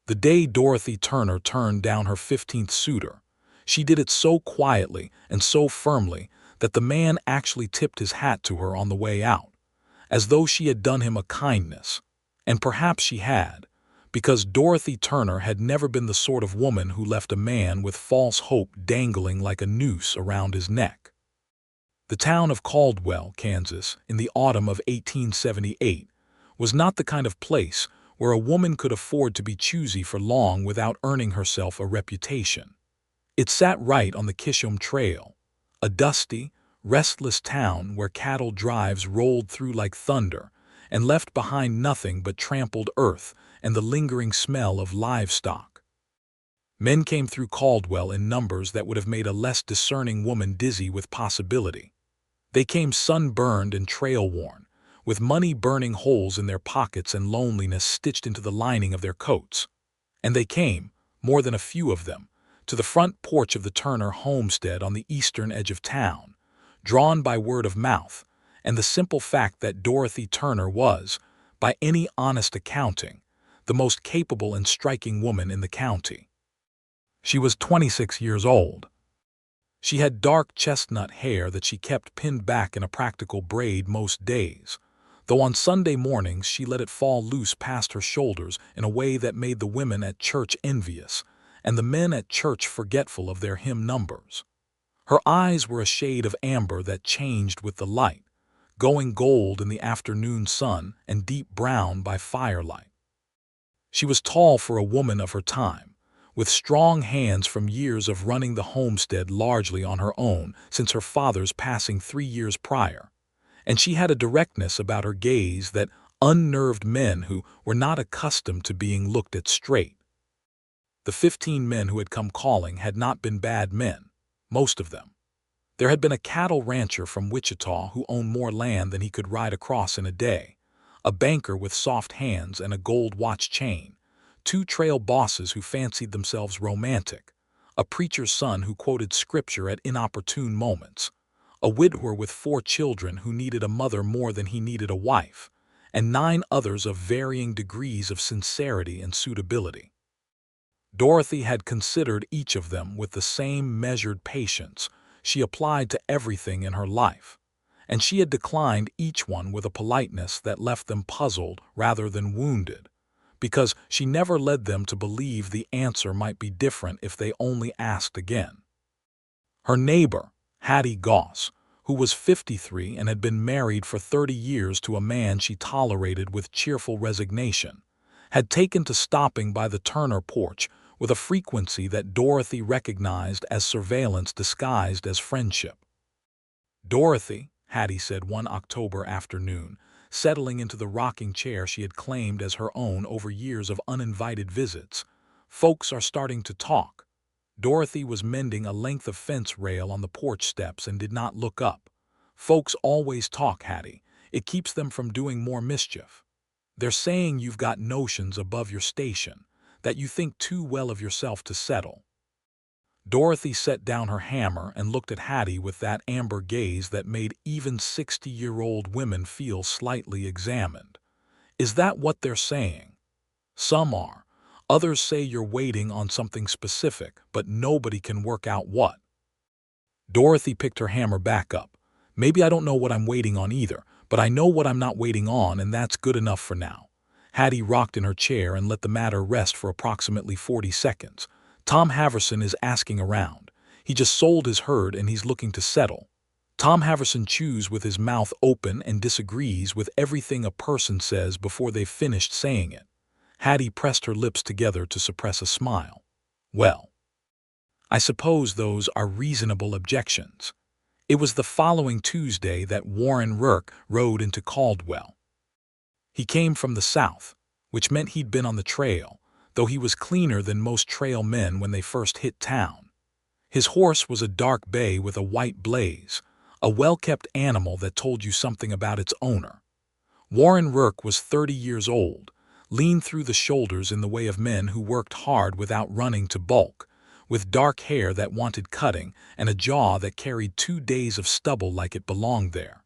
The day Dorothy Turner turned down her 15th suitor, she did it so quietly and so firmly that the man actually tipped his hat to her on the way out, as though she had done him a kindness. And perhaps she had, because Dorothy Turner had never been the sort of woman who left a man with false hope dangling like a noose around his neck. The town of Caldwell, Kansas, in the autumn of 1878, was not the kind of place where a woman could afford to be choosy for long without earning herself a reputation. It sat right on the Kishom Trail, a dusty, restless town where cattle drives rolled through like thunder and left behind nothing but trampled earth and the lingering smell of livestock. Men came through Caldwell in numbers that would have made a less discerning woman dizzy with possibility. They came sunburned and trail-worn, with money burning holes in their pockets and loneliness stitched into the lining of their coats. And they came, more than a few of them, to the front porch of the Turner homestead on the eastern edge of town, drawn by word of mouth and the simple fact that Dorothy Turner was, by any honest accounting, the most capable and striking woman in the county. She was 26 years old. She had dark chestnut hair that she kept pinned back in a practical braid most days, though on Sunday mornings she let it fall loose past her shoulders in a way that made the women at church envious and the men at church forgetful of their hymn numbers. Her eyes were a shade of amber that changed with the light, going gold in the afternoon sun and deep brown by firelight. She was tall for a woman of her time, with strong hands from years of running the homestead largely on her own since her father's passing 3 years prior, and she had a directness about her gaze that unnerved men who were not accustomed to being looked at straight. The 15 men who had come calling had not been bad men, most of them. There had been a cattle rancher from Wichita who owned more land than he could ride across in a day, a banker with soft hands and a gold watch chain, 2 trail bosses who fancied themselves romantic, a preacher's son who quoted scripture at inopportune moments, a widower with 4 children who needed a mother more than he needed a wife, and 9 others of varying degrees of sincerity and suitability. Dorothy had considered each of them with the same measured patience she applied to everything in her life, and she had declined each one with a politeness that left them puzzled rather than wounded, because she never led them to believe the answer might be different if they only asked again. Her neighbor, Hattie Goss, who was 53 and had been married for 30 years to a man she tolerated with cheerful resignation, had taken to stopping by the Turner porch with a frequency that Dorothy recognized as surveillance disguised as friendship. "Dorothy," Hattie said one October afternoon, settling into the rocking chair she had claimed as her own over years of uninvited visits, "folks are starting to talk." Dorothy was mending a length of fence rail on the porch steps and did not look up. "Folks always talk, Hattie. It keeps them from doing more mischief. They're saying you've got notions above your station, that you think too well of yourself to settle." Dorothy set down her hammer and looked at Hattie with that amber gaze that made even 60-year-old women feel slightly examined. "Is that what they're saying?" "Some are. Others say you're waiting on something specific, but nobody can work out what." Dorothy picked her hammer back up. "Maybe I don't know what I'm waiting on either, but I know what I'm not waiting on, and that's good enough for now." Hattie rocked in her chair and let the matter rest for approximately 40 seconds. "Tom Haverson is asking around. He just sold his herd and he's looking to settle." Tom Haverson chews with his mouth open and disagrees with everything a person says before they've finished saying it. Hattie pressed her lips together to suppress a smile. "Well, I suppose those are reasonable objections." It was the following Tuesday that Warren Rourke rode into Caldwell. He came from the south, which meant he'd been on the trail, though he was cleaner than most trail men when they first hit town. His horse was a dark bay with a white blaze, a well-kept animal that told you something about its owner. Warren Rourke was 30 years old, lean through the shoulders in the way of men who worked hard without running to bulk, with dark hair that wanted cutting and a jaw that carried 2 days of stubble like it belonged there.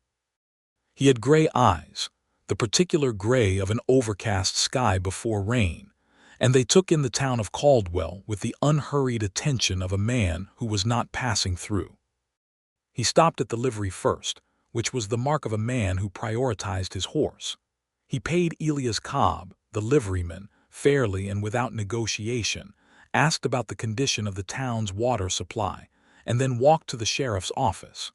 He had gray eyes, the particular gray of an overcast sky before rain, and they took in the town of Caldwell with the unhurried attention of a man who was not passing through. He stopped at the livery first, which was the mark of a man who prioritized his horse. He paid Elias Cobb, the liveryman, fairly and without negotiation, asked about the condition of the town's water supply, and then walked to the sheriff's office.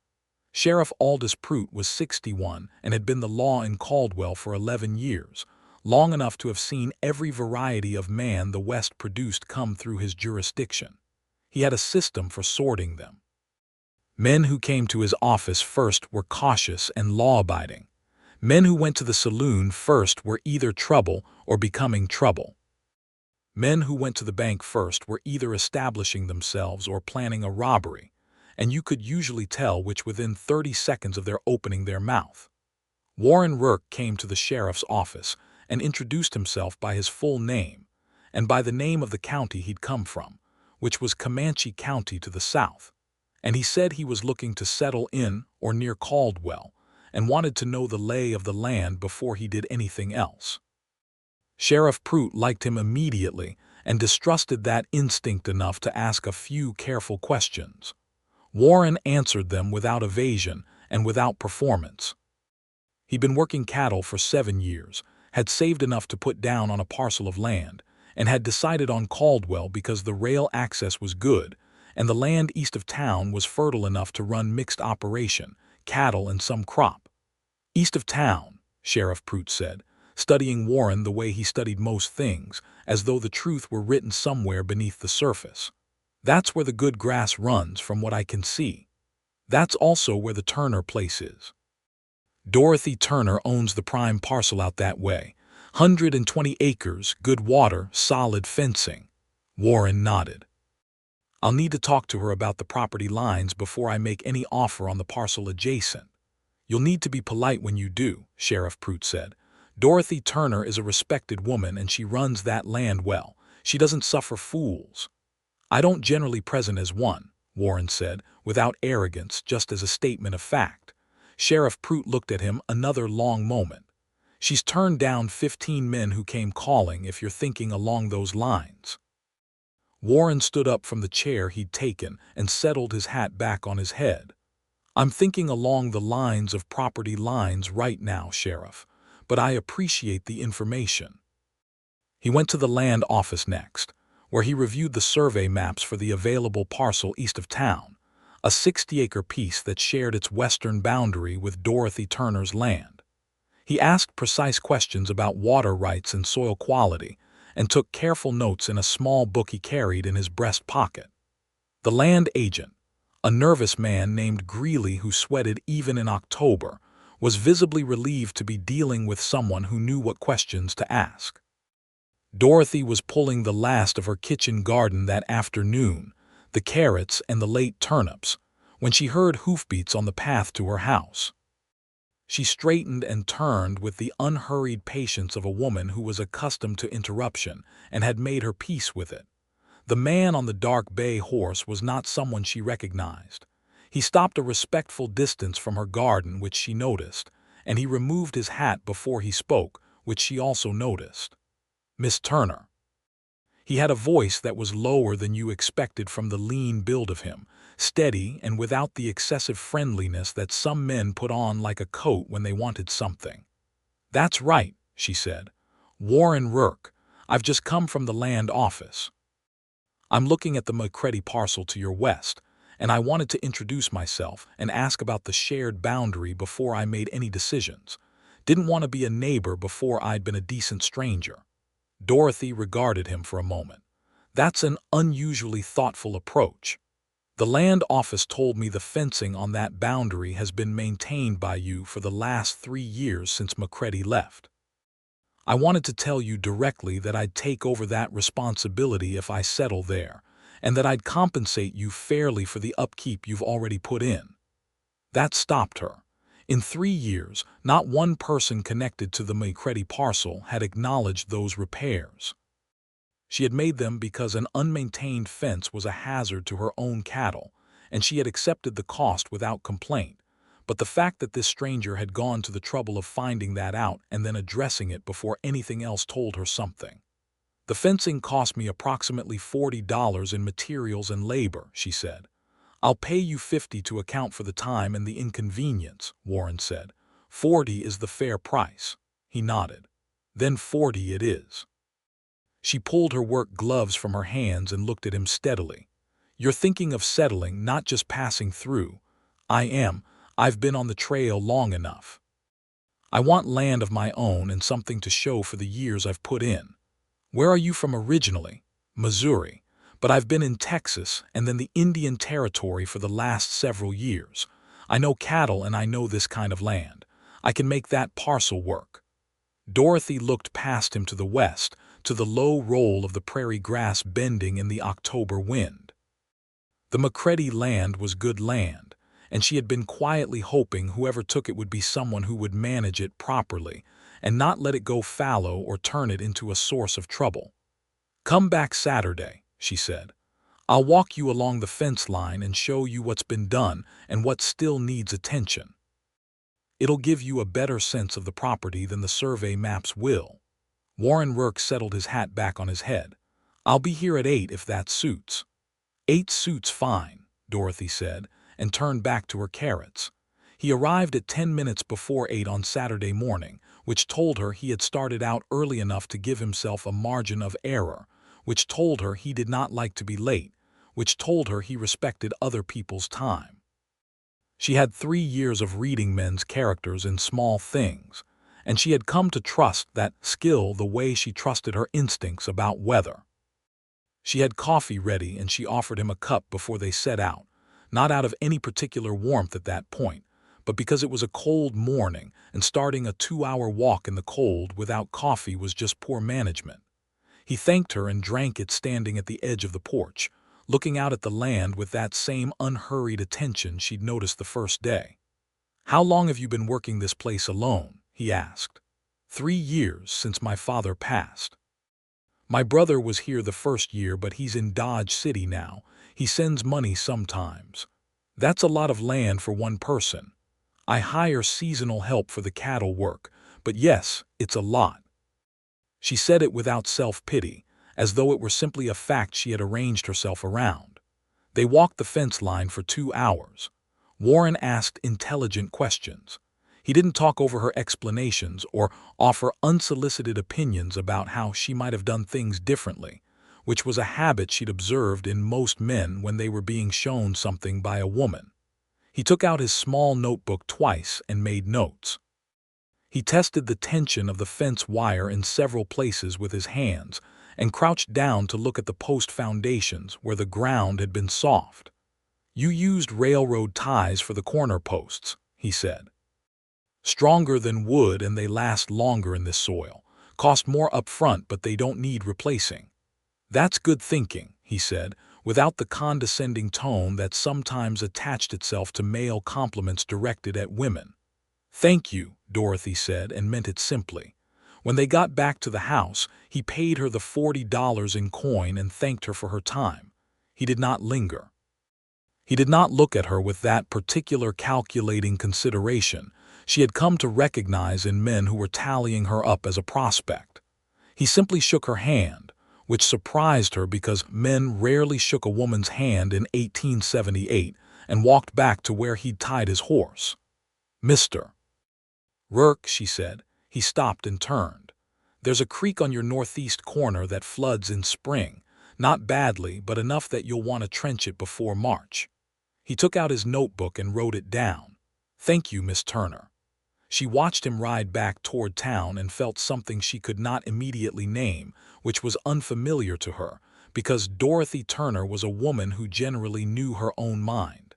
Sheriff Aldous Prout was 61 and had been the law in Caldwell for 11 years, long enough to have seen every variety of man the West produced come through his jurisdiction. He had a system for sorting them. Men who came to his office first were cautious and law-abiding. Men who went to the saloon first were either trouble or becoming trouble. Men who went to the bank first were either establishing themselves or planning a robbery, and you could usually tell which within 30 seconds of their opening their mouth. Warren Rourke came to the sheriff's office and introduced himself by his full name, and by the name of the county he'd come from, which was Comanche County to the south, and he said he was looking to settle in or near Caldwell and wanted to know the lay of the land before he did anything else. Sheriff Prout liked him immediately and distrusted that instinct enough to ask a few careful questions. Warren answered them without evasion and without performance. He'd been working cattle for 7 years, had saved enough to put down on a parcel of land, and had decided on Caldwell because the rail access was good, and the land east of town was fertile enough to run mixed operation, cattle and some crop. East of town, Sheriff Prout said, studying Warren the way he studied most things, as though the truth were written somewhere beneath the surface. That's where the good grass runs, from what I can see. That's also where the Turner place is. Dorothy Turner owns the prime parcel out that way. 120 acres, good water, solid fencing. Warren nodded. I'll need to talk to her about the property lines before I make any offer on the parcel adjacent. You'll need to be polite when you do, Sheriff Prout said. Dorothy Turner is a respected woman and she runs that land well. She doesn't suffer fools. I don't generally present as one, Warren said, without arrogance, just as a statement of fact. Sheriff Prout looked at him another long moment. She's turned down 15 men who came calling, if you're thinking along those lines. Warren stood up from the chair he'd taken and settled his hat back on his head. I'm thinking along the lines of property lines right now, Sheriff, but I appreciate the information. He went to the land office next, where he reviewed the survey maps for the available parcel east of town, a 60-acre piece that shared its western boundary with Dorothy Turner's land. He asked precise questions about water rights and soil quality, and took careful notes in a small book he carried in his breast pocket. The land agent, a nervous man named Greeley who sweated even in October, was visibly relieved to be dealing with someone who knew what questions to ask. Dorothy was pulling the last of her kitchen garden that afternoon, the carrots and the late turnips, when she heard hoofbeats on the path to her house. She straightened and turned with the unhurried patience of a woman who was accustomed to interruption and had made her peace with it. The man on the dark bay horse was not someone she recognized. He stopped a respectful distance from her garden, which she noticed, and he removed his hat before he spoke, which she also noticed. Miss Turner. He had a voice that was lower than you expected from the lean build of him, steady and without the excessive friendliness that some men put on like a coat when they wanted something. That's right, she said. Warren Rourke. I've just come from the land office. I'm looking at the McCready parcel to your west, and I wanted to introduce myself and ask about the shared boundary before I made any decisions. Didn't want to be a neighbor before I'd been a decent stranger. Dorothy regarded him for a moment. That's an unusually thoughtful approach. The land office told me the fencing on that boundary has been maintained by you for the last 3 years since McCready left. I wanted to tell you directly that I'd take over that responsibility if I settle there, and that I'd compensate you fairly for the upkeep you've already put in. That stopped her. In 3 years, not one person connected to the McCready parcel had acknowledged those repairs. She had made them because an unmaintained fence was a hazard to her own cattle, and she had accepted the cost without complaint. But the fact that this stranger had gone to the trouble of finding that out and then addressing it before anything else told her something. The fencing cost me approximately $40 in materials and labor, she said. I'll pay you $50 to account for the time and the inconvenience, Warren said. $40 is the fair price. He nodded. Then $40 it is. She pulled her work gloves from her hands and looked at him steadily. You're thinking of settling, not just passing through. I am. I've been on the trail long enough. I want land of my own and something to show for the years I've put in. Where are you from originally? Missouri. But I've been in Texas and then the Indian Territory for the last several years. I know cattle and I know this kind of land. I can make that parcel work. Dorothy looked past him to the west, to the low roll of the prairie grass bending in the October wind. The McCready land was good land, and she had been quietly hoping whoever took it would be someone who would manage it properly and not let it go fallow or turn it into a source of trouble. Come back Saturday, she said. I'll walk you along the fence line and show you what's been done and what still needs attention. It'll give you a better sense of the property than the survey maps will. Warren Rourke settled his hat back on his head. I'll be here at 8 if that suits. 8 suits fine, Dorothy said, and turned back to her carrots. He arrived at 10 minutes before 8 on Saturday morning, which told her he had started out early enough to give himself a margin of error, which told her he did not like to be late, which told her he respected other people's time. She had 3 years of reading men's characters in small things, and she had come to trust that skill the way she trusted her instincts about weather. She had coffee ready and she offered him a cup before they set out, not out of any particular warmth at that point, but because it was a cold morning and starting a 2-hour walk in the cold without coffee was just poor management. He thanked her and drank it standing at the edge of the porch, looking out at the land with that same unhurried attention she'd noticed the first day. How long have you been working this place alone? He asked. 3 years since my father passed. My brother was here the first year, but he's in Dodge City now. He sends money sometimes. That's a lot of land for one person. I hire seasonal help for the cattle work, but yes, it's a lot. She said it without self-pity, as though it were simply a fact she had arranged herself around. They walked the fence line for 2 hours. Warren asked intelligent questions. He didn't talk over her explanations or offer unsolicited opinions about how she might have done things differently, which was a habit she'd observed in most men when they were being shown something by a woman. He took out his small notebook twice and made notes. He tested the tension of the fence wire in several places with his hands and crouched down to look at the post foundations where the ground had been soft. You used railroad ties for the corner posts, he said. Stronger than wood and they last longer in this soil. Cost more up front, but they don't need replacing. That's good thinking, he said, without the condescending tone that sometimes attached itself to male compliments directed at women. Thank you, Dorothy said, and meant it simply. When they got back to the house, he paid her the $40 in coin and thanked her for her time. He did not linger. He did not look at her with that particular calculating consideration she had come to recognize in men who were tallying her up as a prospect. He simply shook her hand, which surprised her because men rarely shook a woman's hand in 1878, and walked back to where he'd tied his horse. Mr. Rourke, she said. He stopped and turned. There's a creek on your northeast corner that floods in spring, not badly, but enough that you'll want to trench it before March. He took out his notebook and wrote it down. Thank you, Miss Turner. She watched him ride back toward town and felt something she could not immediately name, which was unfamiliar to her, because Dorothy Turner was a woman who generally knew her own mind.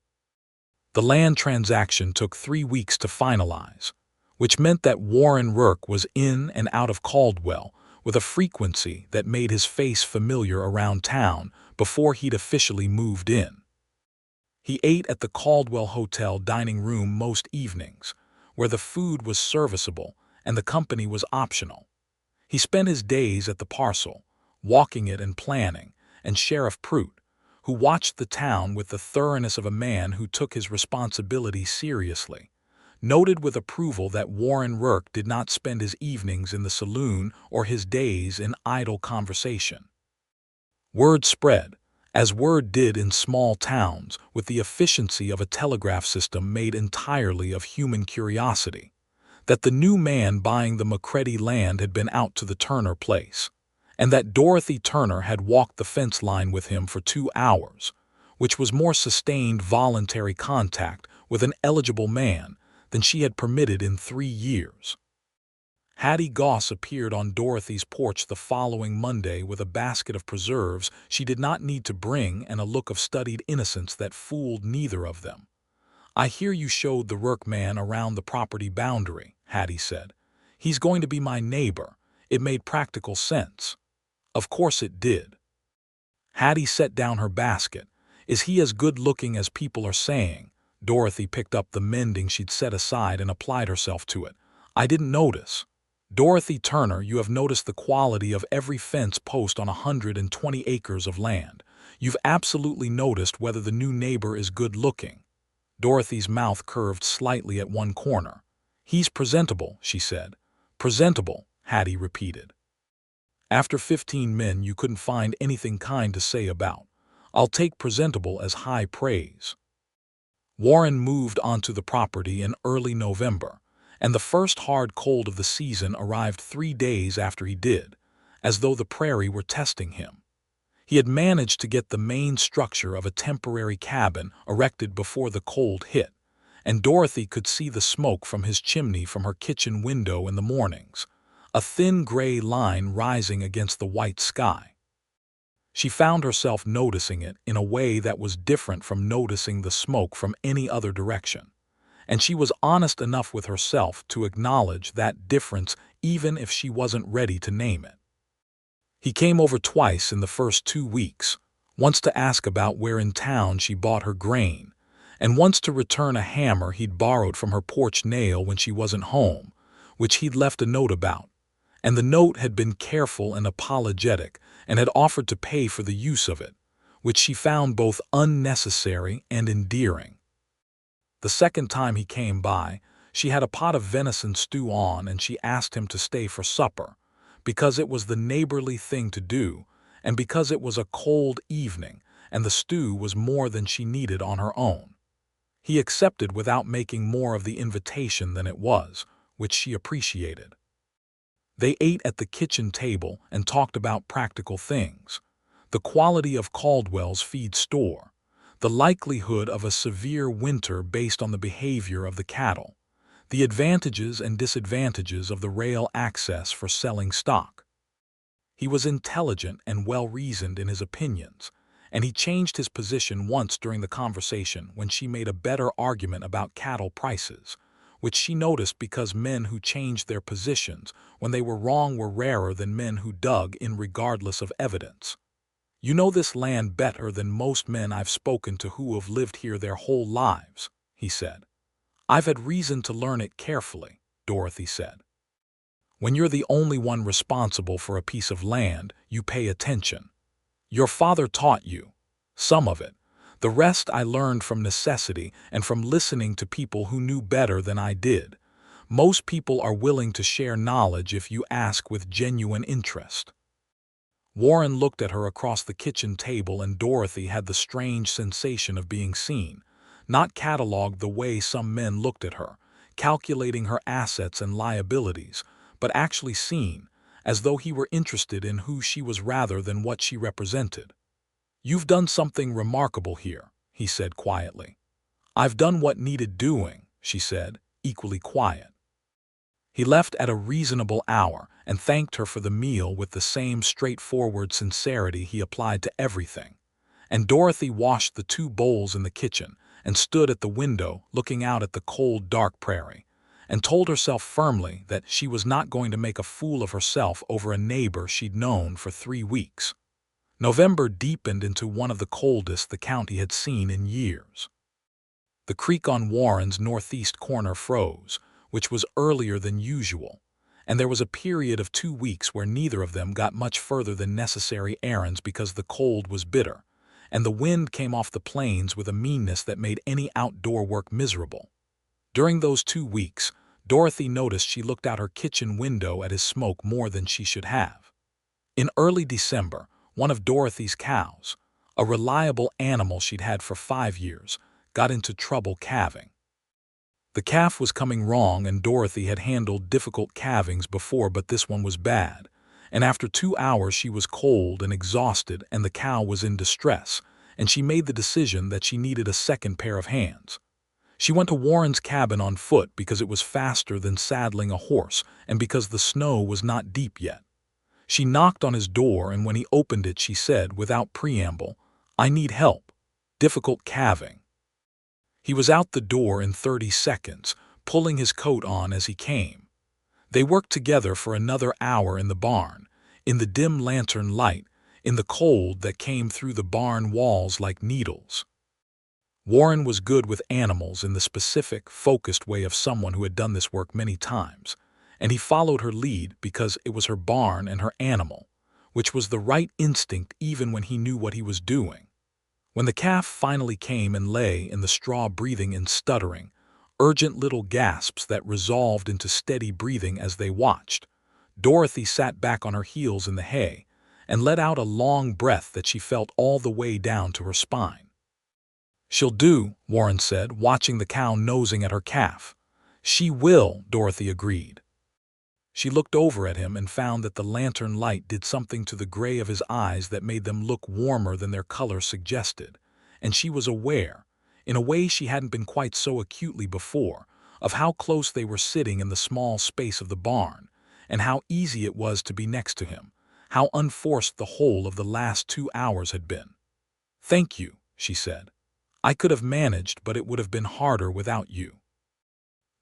The land transaction took 3 weeks to finalize, which meant that Warren Rourke was in and out of Caldwell with a frequency that made his face familiar around town before he'd officially moved in. He ate at the Caldwell Hotel dining room most evenings, where the food was serviceable and the company was optional. He spent his days at the parcel, walking it and planning, and Sheriff Prout, who watched the town with the thoroughness of a man who took his responsibility seriously, noted with approval that Warren Rourke did not spend his evenings in the saloon or his days in idle conversation. Word spread, as word did in small towns, with the efficiency of a telegraph system made entirely of human curiosity, that the new man buying the McCready land had been out to the Turner place, and that Dorothy Turner had walked the fence line with him for 2 hours, which was more sustained voluntary contact with an eligible man than she had permitted in 3 years. Hattie Goss appeared on Dorothy's porch the following Monday with a basket of preserves she did not need to bring and a look of studied innocence that fooled neither of them. "I hear you showed the Rourke man around the property boundary," Hattie said. "He's going to be my neighbor. It made practical sense." "Of course it did." Hattie set down her basket. "Is he as good-looking as people are saying?" Dorothy picked up the mending she'd set aside and applied herself to it. "I didn't notice." "Dorothy Turner, you have noticed the quality of every fence post on 120 acres of land. You've absolutely noticed whether the new neighbor is good-looking." Dorothy's mouth curved slightly at one corner. "He's presentable," she said. "Presentable," Hattie repeated. "After 15 men you couldn't find anything kind to say about. I'll take presentable as high praise." Warren moved onto the property in early November, and the first hard cold of the season arrived 3 days after he did, as though the prairie were testing him. He had managed to get the main structure of a temporary cabin erected before the cold hit, and Dorothy could see the smoke from his chimney from her kitchen window in the mornings, a thin gray line rising against the white sky. She found herself noticing it in a way that was different from noticing the smoke from any other direction, and she was honest enough with herself to acknowledge that difference even if she wasn't ready to name it. He came over twice in the first 2 weeks, once to ask about where in town she bought her grain, and once to return a hammer he'd borrowed from her porch nail when she wasn't home, which he'd left a note about. And the note had been careful and apologetic and had offered to pay for the use of it, which she found both unnecessary and endearing. The second time he came by, she had a pot of venison stew on and she asked him to stay for supper, because it was the neighborly thing to do and because it was a cold evening and the stew was more than she needed on her own. He accepted without making more of the invitation than it was, which she appreciated. They ate at the kitchen table and talked about practical things: the quality of Caldwell's feed store, the likelihood of a severe winter based on the behavior of the cattle, the advantages and disadvantages of the rail access for selling stock. He was intelligent and well-reasoned in his opinions, and he changed his position once during the conversation when she made a better argument about cattle prices, which she noticed because men who changed their positions when they were wrong were rarer than men who dug in regardless of evidence. "You know this land better than most men I've spoken to who have lived here their whole lives," he said. "I've had reason to learn it carefully," Dorothy said. "When you're the only one responsible for a piece of land, you pay attention. Your father taught you. Some of it. The rest I learned from necessity and from listening to people who knew better than I did. Most people are willing to share knowledge if you ask with genuine interest." Warren looked at her across the kitchen table and Dorothy had the strange sensation of being seen, not catalogued the way some men looked at her, calculating her assets and liabilities, but actually seen, as though he were interested in who she was rather than what she represented. "You've done something remarkable here," he said quietly. "I've done what needed doing," she said, equally quiet. He left at a reasonable hour and thanked her for the meal with the same straightforward sincerity he applied to everything, and Dorothy washed the 2 bowls in the kitchen and stood at the window looking out at the cold, dark prairie, and told herself firmly that she was not going to make a fool of herself over a neighbor she'd known for 3 weeks. November deepened into one of the coldest the county had seen in years. The creek on Warren's northeast corner froze, which was earlier than usual, and there was a period of 2 weeks where neither of them got much further than necessary errands because the cold was bitter, and the wind came off the plains with a meanness that made any outdoor work miserable. During those 2 weeks, Dorothy noticed she looked out her kitchen window at his smoke more than she should have. In early December, one of Dorothy's cows, a reliable animal she'd had for 5 years, got into trouble calving. The calf was coming wrong, and Dorothy had handled difficult calvings before, but this one was bad. And after 2 hours she was cold and exhausted, and the cow was in distress, and she made the decision that she needed a second pair of hands. She went to Warren's cabin on foot because it was faster than saddling a horse and because the snow was not deep yet. She knocked on his door, and when he opened it she said, without preamble, "I need help. Difficult calving." He was out the door in 30 seconds, pulling his coat on as he came. They worked together for another hour in the barn, in the dim lantern light, in the cold that came through the barn walls like needles. Warren was good with animals in the specific, focused way of someone who had done this work many times, and he followed her lead because it was her barn and her animal, which was the right instinct even when he knew what he was doing. When the calf finally came and lay in the straw, breathing in stuttering, urgent little gasps that resolved into steady breathing as they watched, Dorothy sat back on her heels in the hay and let out a long breath that she felt all the way down to her spine. "She'll do," Warren said, watching the cow nosing at her calf. "She will," Dorothy agreed. She looked over at him and found that the lantern light did something to the gray of his eyes that made them look warmer than their color suggested, and she was aware, in a way she hadn't been quite so acutely before, of how close they were sitting in the small space of the barn, and how easy it was to be next to him, how unforced the whole of the last 2 hours had been. "Thank you," she said. "I could have managed, but it would have been harder without you."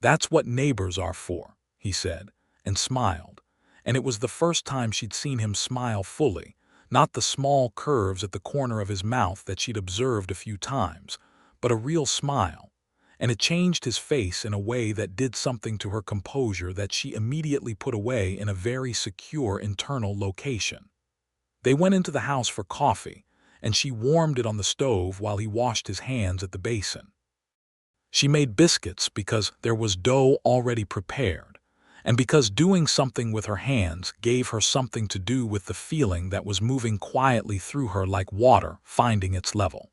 "That's what neighbors are for," he said, and smiled, and it was the first time she'd seen him smile fully, not the small curves at the corner of his mouth that she'd observed a few times, but a real smile, and it changed his face in a way that did something to her composure that she immediately put away in a very secure internal location. They went into the house for coffee, and she warmed it on the stove while he washed his hands at the basin. She made biscuits because there was dough already prepared, and because doing something with her hands gave her something to do with the feeling that was moving quietly through her like water finding its level.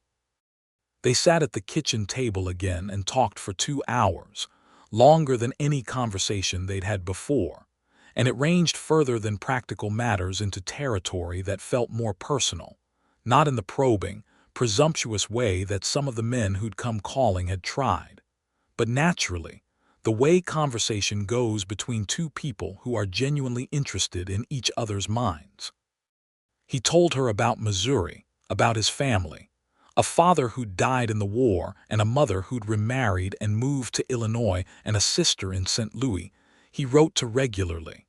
They sat at the kitchen table again and talked for 2 hours, longer than any conversation they'd had before, and it ranged further than practical matters into territory that felt more personal, not in the probing, presumptuous way that some of the men who'd come calling had tried, but naturally, the way conversation goes between two people who are genuinely interested in each other's minds. He told her about Missouri, about his family, a father who'd died in the war and a mother who'd remarried and moved to Illinois and a sister in St. Louis he wrote to regularly.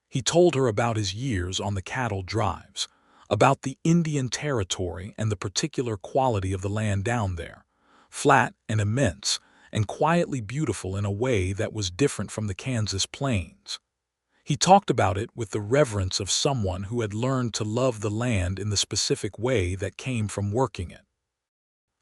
He told her about his years on the cattle drives, about the Indian Territory and the particular quality of the land down there, flat and immense and quietly beautiful in a way that was different from the Kansas plains. He talked about it with the reverence of someone who had learned to love the land in the specific way that came from working it.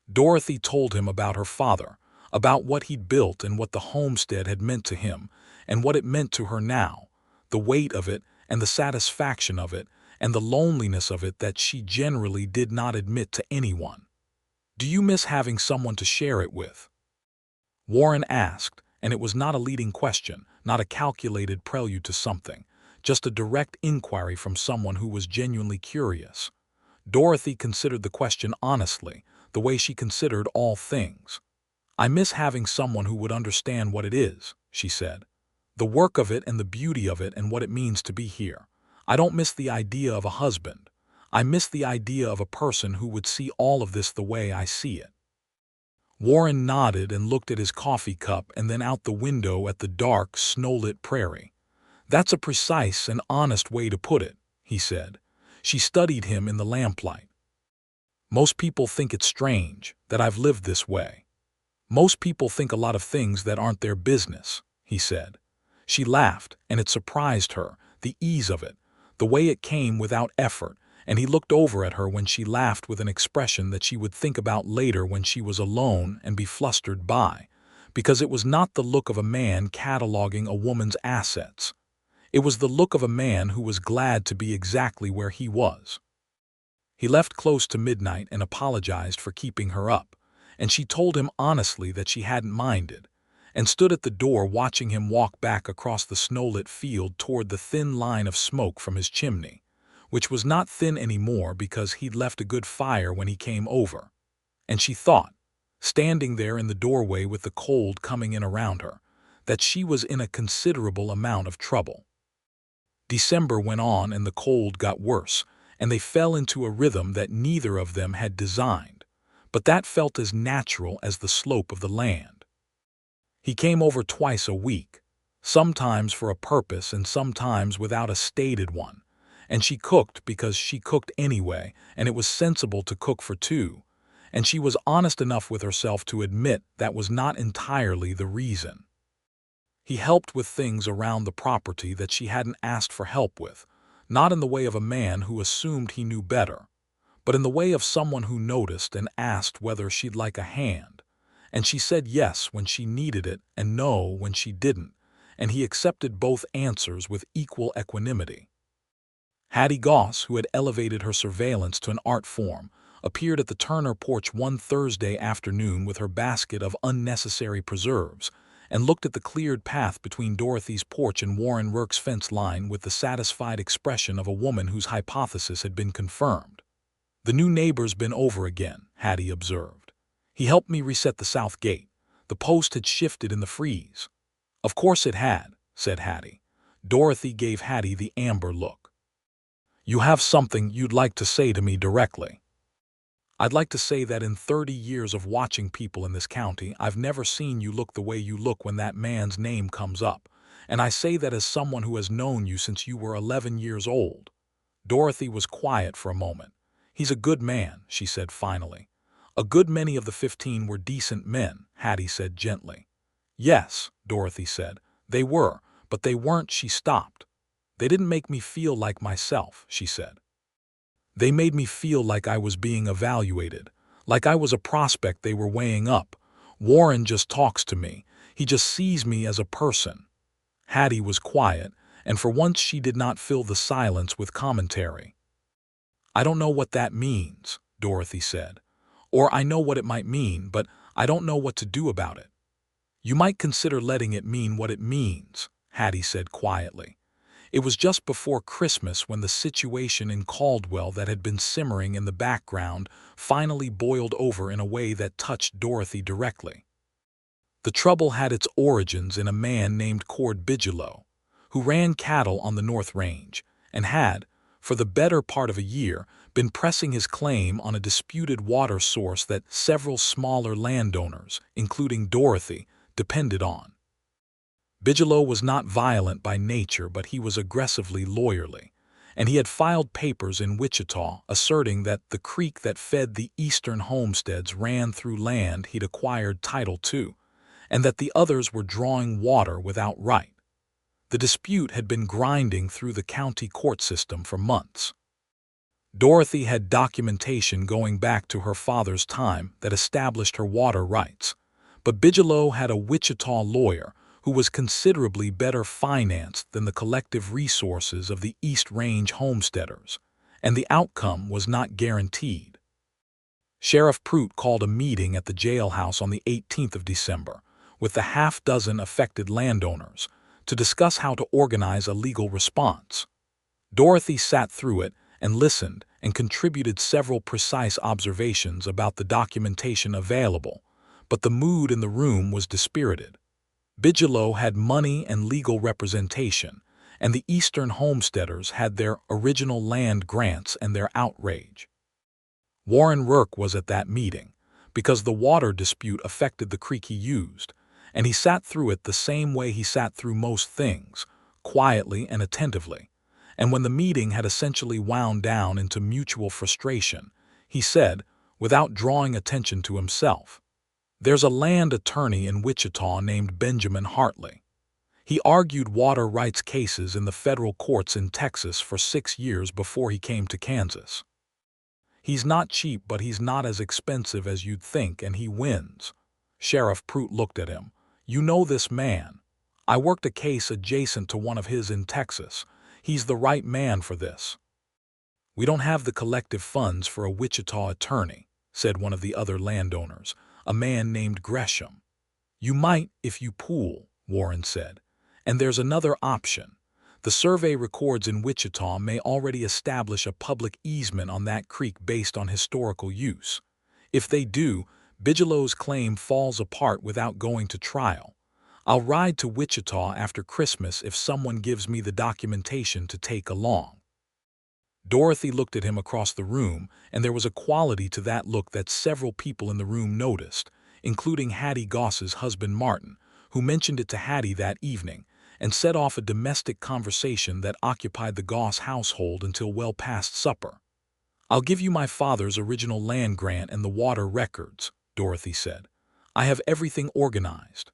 Dorothy told him about her father, about what he'd built and what the homestead had meant to him and what it meant to her now, the weight of it and the satisfaction of it and the loneliness of it that she generally did not admit to anyone. "Do you miss having someone to share it with?" Warren asked, and it was not a leading question, not a calculated prelude to something, just a direct inquiry from someone who was genuinely curious. Dorothy considered the question honestly, the way she considered all things. "I miss having someone who would understand what it is," she said. "The work of it and the beauty of it and what it means to be here. I don't miss the idea of a husband. I miss the idea of a person who would see all of this the way I see it." Warren nodded and looked at his coffee cup and then out the window at the dark, snow-lit prairie. "That's a precise and honest way to put it," he said. She studied him in the lamplight. "Most people think it's strange that I've lived this way. Most people think a lot of things that aren't their business," he said. She laughed, and it surprised her, the ease of it, the way it came without effort, and he looked over at her when she laughed with an expression that she would think about later when she was alone and be flustered by, because it was not the look of a man cataloging a woman's assets. It was the look of a man who was glad to be exactly where he was. He left close to midnight and apologized for keeping her up, and she told him honestly that she hadn't minded, and stood at the door watching him walk back across the snowlit field toward the thin line of smoke from his chimney, which was not thin anymore because he'd left a good fire when he came over. And she thought, standing there in the doorway with the cold coming in around her, that she was in a considerable amount of trouble. December went on and the cold got worse, and they fell into a rhythm that neither of them had designed, but that felt as natural as the slope of the land. He came over twice a week, sometimes for a purpose and sometimes without a stated one, and she cooked because she cooked anyway, and it was sensible to cook for two, and she was honest enough with herself to admit that was not entirely the reason. He helped with things around the property that she hadn't asked for help with, not in the way of a man who assumed he knew better, but in the way of someone who noticed and asked whether she'd like a hand, and she said yes when she needed it and no when she didn't, and he accepted both answers with equal equanimity. Hattie Goss, who had elevated her surveillance to an art form, appeared at the Turner porch one Thursday afternoon with her basket of unnecessary preserves, and looked at the cleared path between Dorothy's porch and Warren Rourke's fence line with the satisfied expression of a woman whose hypothesis had been confirmed. "The new neighbor's been over again," Hattie observed. "He helped me reset the south gate. The post had shifted in the freeze." "Of course it had," said Hattie. Dorothy gave Hattie the amber look. "You have something you'd like to say to me directly?" "I'd like to say that in 30 years of watching people in this county, I've never seen you look the way you look when that man's name comes up, and I say that as someone who has known you since you were 11 years old." Dorothy was quiet for a moment. "He's a good man," she said finally. "A good many of the 15 were decent men," Hattie said gently. "Yes," Dorothy said, "they were, but they weren't." She stopped. "They didn't make me feel like myself," she said. "They made me feel like I was being evaluated, like I was a prospect they were weighing up. Warren just talks to me. He just sees me as a person." Hattie was quiet, and for once she did not fill the silence with commentary. "I don't know what that means," Dorothy said. "Or I know what it might mean, but I don't know what to do about it." "You might consider letting it mean what it means," Hattie said quietly. It was just before Christmas when the situation in Caldwell that had been simmering in the background finally boiled over in a way that touched Dorothy directly. The trouble had its origins in a man named Cord Bigelow, who ran cattle on the North Range and had, for the better part of a year, been pressing his claim on a disputed water source that several smaller landowners, including Dorothy, depended on. Bigelow was not violent by nature, but he was aggressively lawyerly, and he had filed papers in Wichita asserting that the creek that fed the eastern homesteads ran through land he'd acquired title to, and that the others were drawing water without right. The dispute had been grinding through the county court system for months. Dorothy had documentation going back to her father's time that established her water rights, but Bigelow had a Wichita lawyer who was considerably better financed than the collective resources of the East Range homesteaders, and the outcome was not guaranteed. Sheriff Prout called a meeting at the jailhouse on the 18th of December with the half-dozen affected landowners to discuss how to organize a legal response. Dorothy sat through it and listened and contributed several precise observations about the documentation available, but the mood in the room was dispirited. Bigelow had money and legal representation, and the Eastern homesteaders had their original land grants and their outrage. Warren Rourke was at that meeting, because the water dispute affected the creek he used, and he sat through it the same way he sat through most things, quietly and attentively, and when the meeting had essentially wound down into mutual frustration, he said, without drawing attention to himself, "There's a land attorney in Wichita named Benjamin Hartley. He argued water rights cases in the federal courts in Texas for 6 years before he came to Kansas. He's not cheap, but he's not as expensive as you'd think, and he wins." Sheriff Prout looked at him. You know this man. I worked a case adjacent to one of his in Texas. He's the right man for this." "We don't have the collective funds for a Wichita attorney," said one of the other landowners, a man named Gresham. "You might if you pool," Warren said. "And there's another option. The survey records in Wichita may already establish a public easement on that creek based on historical use. If they do, Bigelow's claim falls apart without going to trial. I'll ride to Wichita after Christmas if someone gives me the documentation to take along." Dorothy looked at him across the room, and there was a quality to that look that several people in the room noticed, including Hattie Goss's husband Martin, who mentioned it to Hattie that evening, and set off a domestic conversation that occupied the Goss household until well past supper. "I'll give you my father's original land grant and the water records," Dorothy said. "I have everything organized."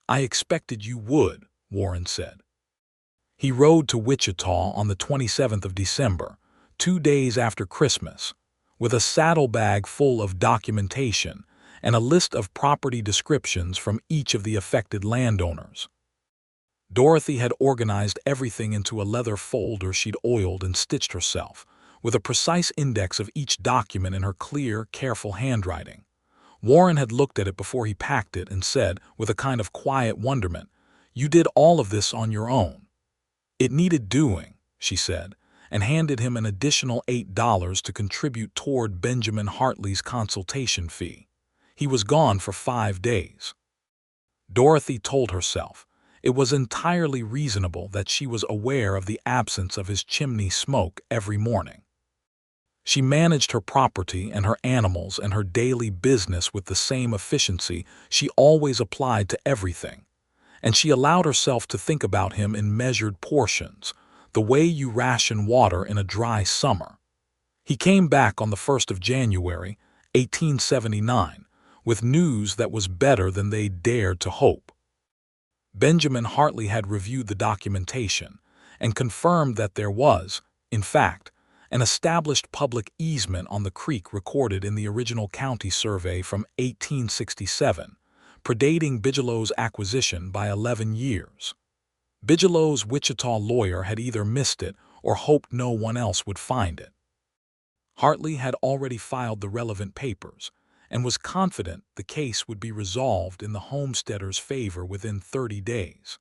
"I expected you would," Warren said. He rode to Wichita on the 27th of December, 2 days after Christmas, with a saddlebag full of documentation and a list of property descriptions from each of the affected landowners. Dorothy had organized everything into a leather folder she'd oiled and stitched herself, with a precise index of each document in her clear, careful handwriting. Warren had looked at it before he packed it and said, with a kind of quiet wonderment, "You did all of this on your own." "It needed doing," she said, and handed him an additional $8 to contribute toward Benjamin Hartley's consultation fee. He was gone for 5 days. Dorothy told herself it was entirely reasonable that she was aware of the absence of his chimney smoke every morning. She managed her property and her animals and her daily business with the same efficiency she always applied to everything, and she allowed herself to think about him in measured portions, the way you ration water in a dry summer. He came back on the 1st of January, 1879, with news that was better than they dared to hope. Benjamin Hartley had reviewed the documentation and confirmed that there was, in fact, an established public easement on the creek recorded in the original county survey from 1867, predating Bigelow's acquisition by 11 years. Bigelow's Wichita lawyer had either missed it or hoped no one else would find it. Hartley had already filed the relevant papers and was confident the case would be resolved in the homesteader's favor within 30 days.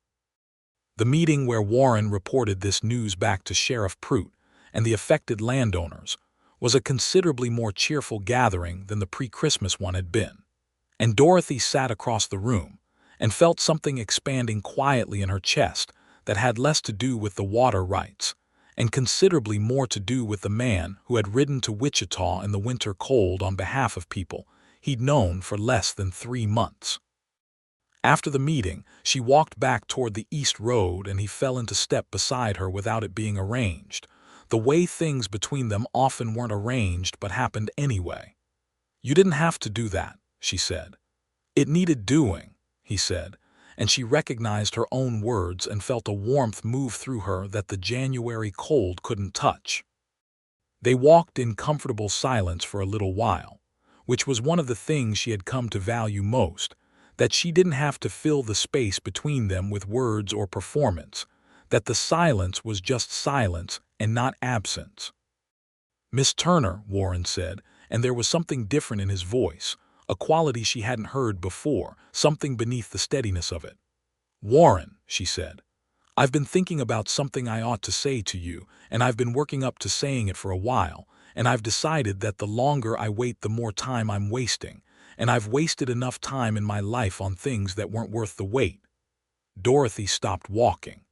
The meeting where Warren reported this news back to Sheriff Prout and the affected landowners was a considerably more cheerful gathering than the pre-Christmas one had been, and Dorothy sat across the room and felt something expanding quietly in her chest that had less to do with the water rights and considerably more to do with the man who had ridden to Wichita in the winter cold on behalf of people he'd known for less than 3 months. After the meeting, she walked back toward the East Road and he fell into step beside her without it being arranged, the way things between them often weren't arranged but happened anyway. "You didn't have to do that," she said. "It needed doing," he said, and she recognized her own words and felt a warmth move through her that the January cold couldn't touch. They walked in comfortable silence for a little while, which was one of the things she had come to value most, that she didn't have to fill the space between them with words or performance, that the silence was just silence and not absence. "Miss Turner," Warren said, and there was something different in his voice, a quality she hadn't heard before, something beneath the steadiness of it. "Warren," she said, "I've been thinking about something I ought to say to you, and I've been working up to saying it for a while, and I've decided that the longer I wait the more time I'm wasting, and I've wasted enough time in my life on things that weren't worth the wait." Dorothy stopped walking.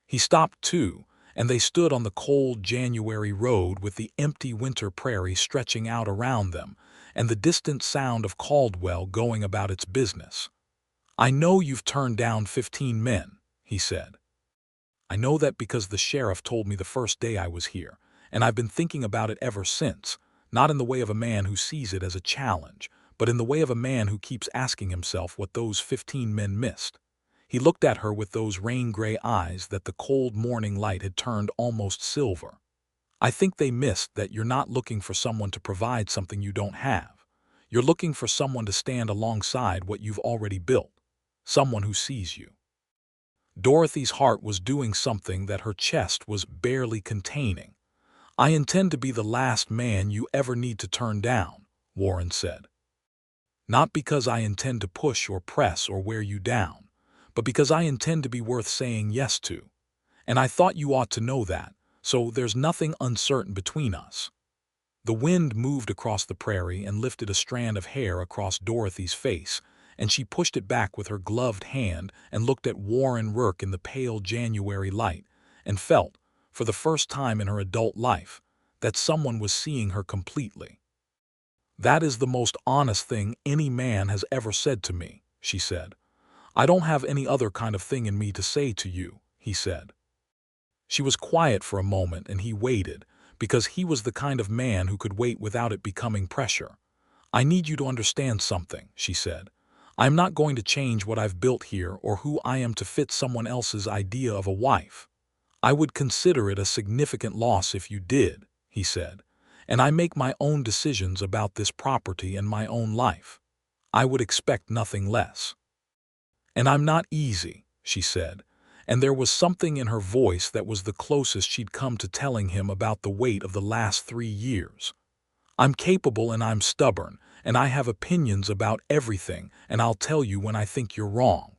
He stopped too, and they stood on the cold January road with the empty winter prairie stretching out around them and the distant sound of Caldwell going about its business. "I know you've turned down 15 men," he said. "I know that because the sheriff told me the first day I was here, and I've been thinking about it ever since, not in the way of a man who sees it as a challenge, but in the way of a man who keeps asking himself what those 15 men missed." He looked at her with those rain-gray eyes that the cold morning light had turned almost silver. "I think they missed that you're not looking for someone to provide something you don't have. You're looking for someone to stand alongside what you've already built. someone who sees you. Dorothy's heart was doing something that her chest was barely containing. I intend to be the last man you ever need to turn down, Warren said. Not because I intend to push or press or wear you down, but because I intend to be worth saying yes to. And I thought you ought to know that, so there's nothing uncertain between us. The wind moved across the prairie and lifted a strand of hair across Dorothy's face, and she pushed it back with her gloved hand and looked at Warren Rourke in the pale January light, and felt, for the first time in her adult life, that someone was seeing her completely. "That is the most honest thing any man has ever said to me," she said. "I don't have any other kind of thing in me to say to you," he said. She was quiet for a moment, and he waited, because he was the kind of man who could wait without it becoming pressure. "I need you to understand something," she said. "I am not going to change what I've built here or who I am to fit someone else's idea of a wife." "I would consider it a significant loss if you did," he said. "And I make my own decisions about this property and my own life. I would expect nothing less." "And I'm not easy," she said, and there was something in her voice that was the closest she'd come to telling him about the weight of the last 3 years. "I'm capable and I'm stubborn, and I have opinions about everything, and I'll tell you when I think you're wrong."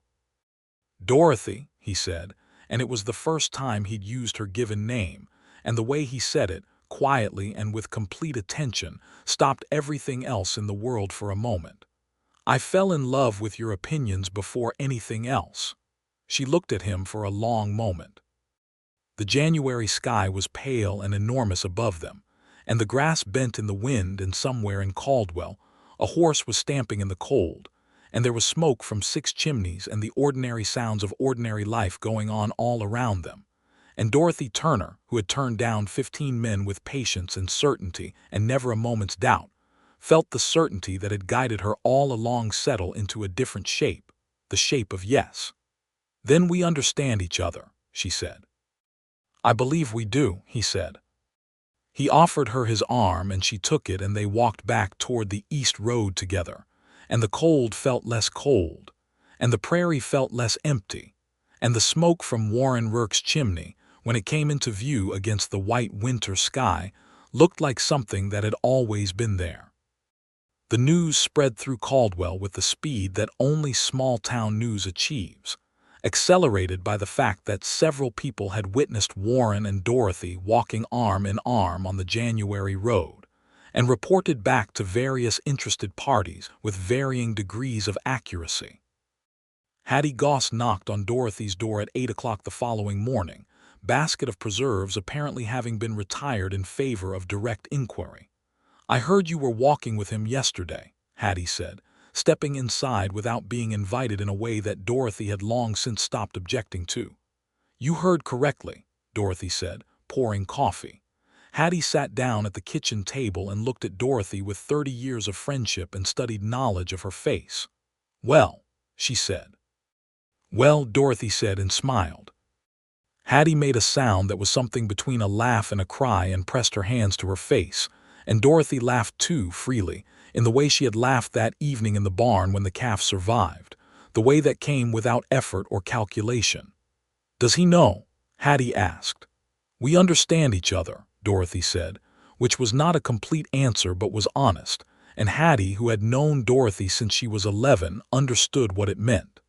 "Dorothy," he said, and it was the first time he'd used her given name, and the way he said it, quietly and with complete attention, stopped everything else in the world for a moment. "I fell in love with your opinions before anything else." She looked at him for a long moment. The January sky was pale and enormous above them, and the grass bent in the wind, and somewhere in Caldwell a horse was stamping in the cold, and there was smoke from 6 chimneys and the ordinary sounds of ordinary life going on all around them. And Dorothy Turner, who had turned down 15 men with patience and certainty and never a moment's doubt, felt the certainty that had guided her all along settle into a different shape, the shape of yes. "Then we understand each other," she said. "I believe we do," he said. He offered her his arm, and she took it, and they walked back toward the east road together, and the cold felt less cold, and the prairie felt less empty, and the smoke from Warren Rourke's chimney, when it came into view against the white winter sky, looked like something that had always been there. The news spread through Caldwell with the speed that only small-town news achieves, accelerated by the fact that several people had witnessed Warren and Dorothy walking arm in arm on the January road, and reported back to various interested parties with varying degrees of accuracy. Hattie Goss knocked on Dorothy's door at 8 o'clock the following morning, basket of preserves apparently having been retired in favor of direct inquiry. "I heard you were walking with him yesterday," Hattie said, stepping inside without being invited in a way that Dorothy had long since stopped objecting to. "You heard correctly," Dorothy said, pouring coffee. Hattie sat down at the kitchen table and looked at Dorothy with 30 years of friendship and studied knowledge of her face. "Well," she said. "Well," Dorothy said and smiled. Hattie made a sound that was something between a laugh and a cry and pressed her hands to her face, and Dorothy laughed too, freely, in the way she had laughed that evening in the barn when the calf survived, the way that came without effort or calculation. "Does he know?" Hattie asked. "We understand each other," Dorothy said, which was not a complete answer but was honest, and Hattie, who had known Dorothy since she was 11, understood what it meant.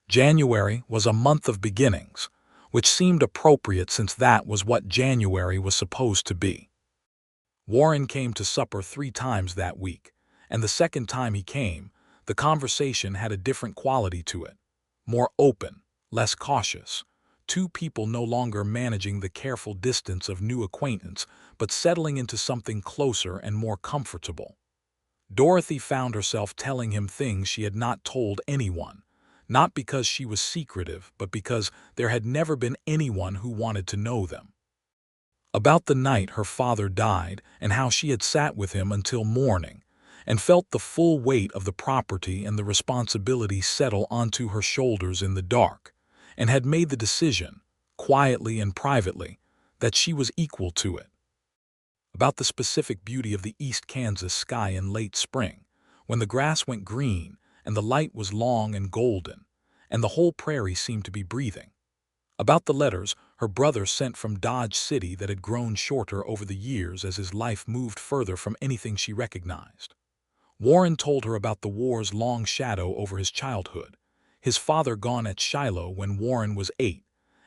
January was a month of beginnings, which seemed appropriate since that was what January was supposed to be. Warren came to supper 3 times that week, and the second time he came, the conversation had a different quality to it, more open, less cautious, 2 people no longer managing the careful distance of new acquaintance, but settling into something closer and more comfortable. Dorothy found herself telling him things she had not told anyone, not because she was secretive, but because there had never been anyone who wanted to know them. About the night her father died, and how she had sat with him until morning, and felt the full weight of the property and the responsibility settle onto her shoulders in the dark, and had made the decision, quietly and privately, that she was equal to it. About the specific beauty of the East Kansas sky in late spring, when the grass went green and the light was long and golden, and the whole prairie seemed to be breathing. About the letters her brother sent from Dodge City that had grown shorter over the years as his life moved further from anything she recognized. Warren told her about the war's long shadow over his childhood, his father gone at Shiloh when Warren was 8,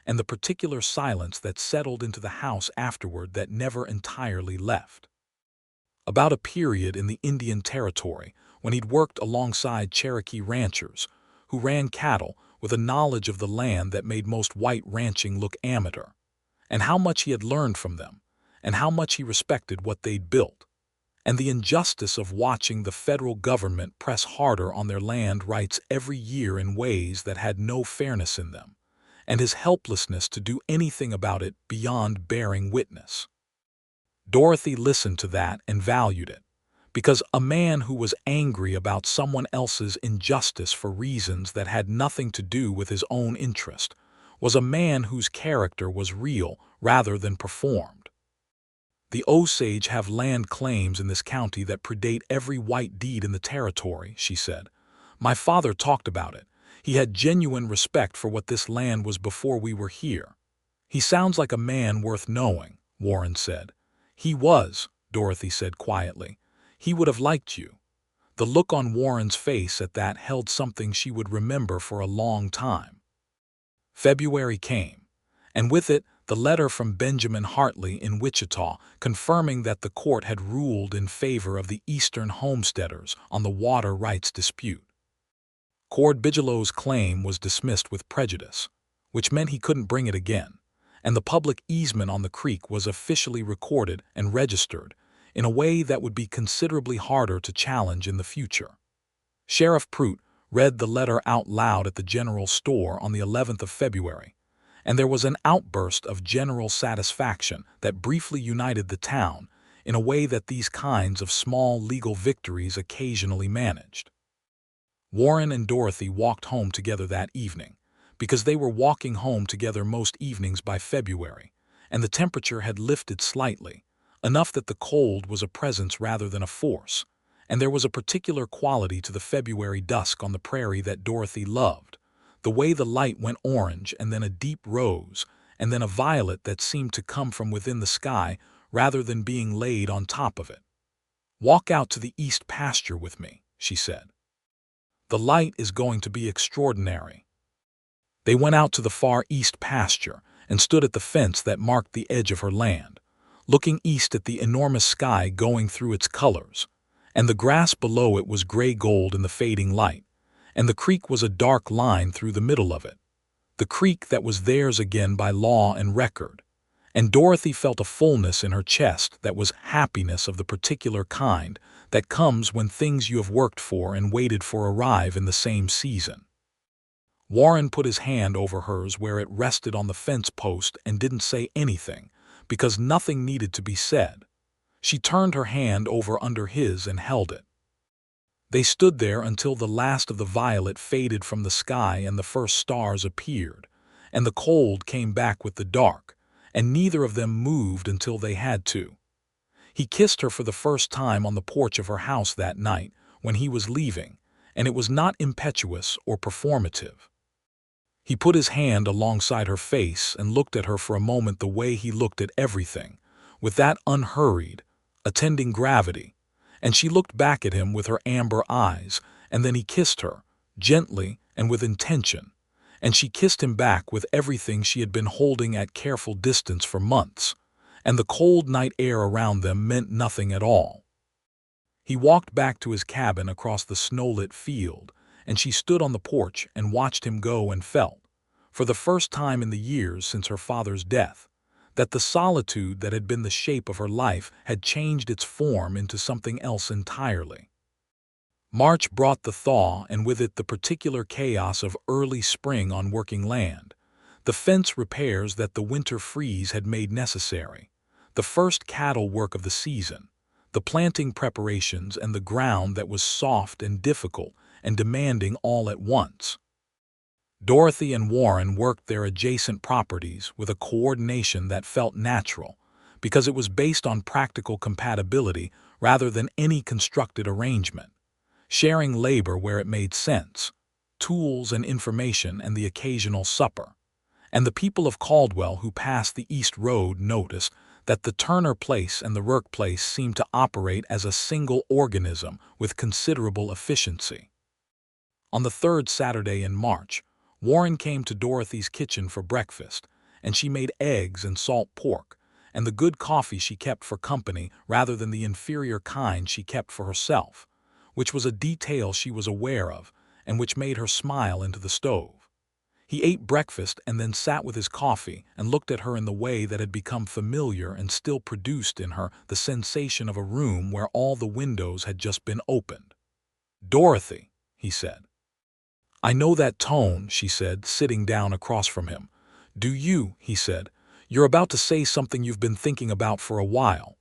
and the particular silence that settled into the house afterward that never entirely left. About a period in the Indian Territory when he'd worked alongside Cherokee ranchers who ran cattle with a knowledge of the land that made most white ranching look amateur, and how much he had learned from them, and how much he respected what they'd built, and the injustice of watching the federal government press harder on their land rights every year in ways that had no fairness in them, and his helplessness to do anything about it beyond bearing witness. Dorothy listened to that and valued it, because a man who was angry about someone else's injustice for reasons that had nothing to do with his own interest was a man whose character was real rather than performed. The Osage have land claims in this county that predate every white deed in the territory, she said. My father talked about it. He had genuine respect for what this land was before we were here. He sounds like a man worth knowing, Warren said. He was, Dorothy said quietly. He would have liked you. The look on Warren's face at that held something she would remember for a long time. February came, and with it the letter from Benjamin Hartley in Wichita confirming that the court had ruled in favor of the Eastern homesteaders on the water rights dispute. Cord Bigelow's claim was dismissed with prejudice, which meant he couldn't bring it again, and the public easement on the creek was officially recorded and registered in a way that would be considerably harder to challenge in the future. Sheriff Prout read the letter out loud at the general store on the 11th of February, and there was an outburst of general satisfaction that briefly united the town in a way that these kinds of small legal victories occasionally managed. Warren and Dorothy walked home together that evening, because they were walking home together most evenings by February, and the temperature had lifted slightly, enough that the cold was a presence rather than a force, and there was a particular quality to the February dusk on the prairie that Dorothy loved, the way the light went orange and then a deep rose and then a violet that seemed to come from within the sky rather than being laid on top of it. Walk out to the east pasture with me, she said. The light is going to be extraordinary. They went out to the far east pasture and stood at the fence that marked the edge of her land, looking east at the enormous sky going through its colors, and the grass below it was gray-gold in the fading light, and the creek was a dark line through the middle of it, the creek that was theirs again by law and record, and Dorothy felt a fullness in her chest that was happiness of the particular kind that comes when things you have worked for and waited for arrive in the same season. Warren put his hand over hers where it rested on the fence post and didn't say anything, because nothing needed to be said. She turned her hand over under his and held it. They stood there until the last of the violet faded from the sky and the first stars appeared, and the cold came back with the dark, and neither of them moved until they had to. He kissed her for the first time on the porch of her house that night when he was leaving, and it was not impetuous or performative. He put his hand alongside her face and looked at her for a moment the way he looked at everything, with that unhurried, attending gravity, and she looked back at him with her amber eyes, and then he kissed her, gently and with intention, and she kissed him back with everything she had been holding at careful distance for months, and the cold night air around them meant nothing at all. He walked back to his cabin across the snow-lit field, and she stood on the porch and watched him go and felt, for the first time in the years since her father's death, that the solitude that had been the shape of her life had changed its form into something else entirely. March brought the thaw and with it the particular chaos of early spring on working land, the fence repairs that the winter freeze had made necessary, the first cattle work of the season, the planting preparations and the ground that was soft and difficult and demanding all at once. Dorothy and Warren worked their adjacent properties with a coordination that felt natural, because it was based on practical compatibility rather than any constructed arrangement. sharing labor where it made sense, tools and information and the occasional supper. And the people of Caldwell who passed the East Road noticed that the Turner place and the Rourke place seemed to operate as a single organism with considerable efficiency. On the third Saturday in March, Warren came to Dorothy's kitchen for breakfast, and she made eggs and salt pork, and the good coffee she kept for company rather than the inferior kind she kept for herself, which was a detail she was aware of, and which made her smile into the stove. He ate breakfast and then sat with his coffee and looked at her in the way that had become familiar and still produced in her the sensation of a room where all the windows had just been opened. "Dorothy," he said. "I know that tone," she said, sitting down across from him. "Do you?" he said. "You're about to say something you've been thinking about for a while."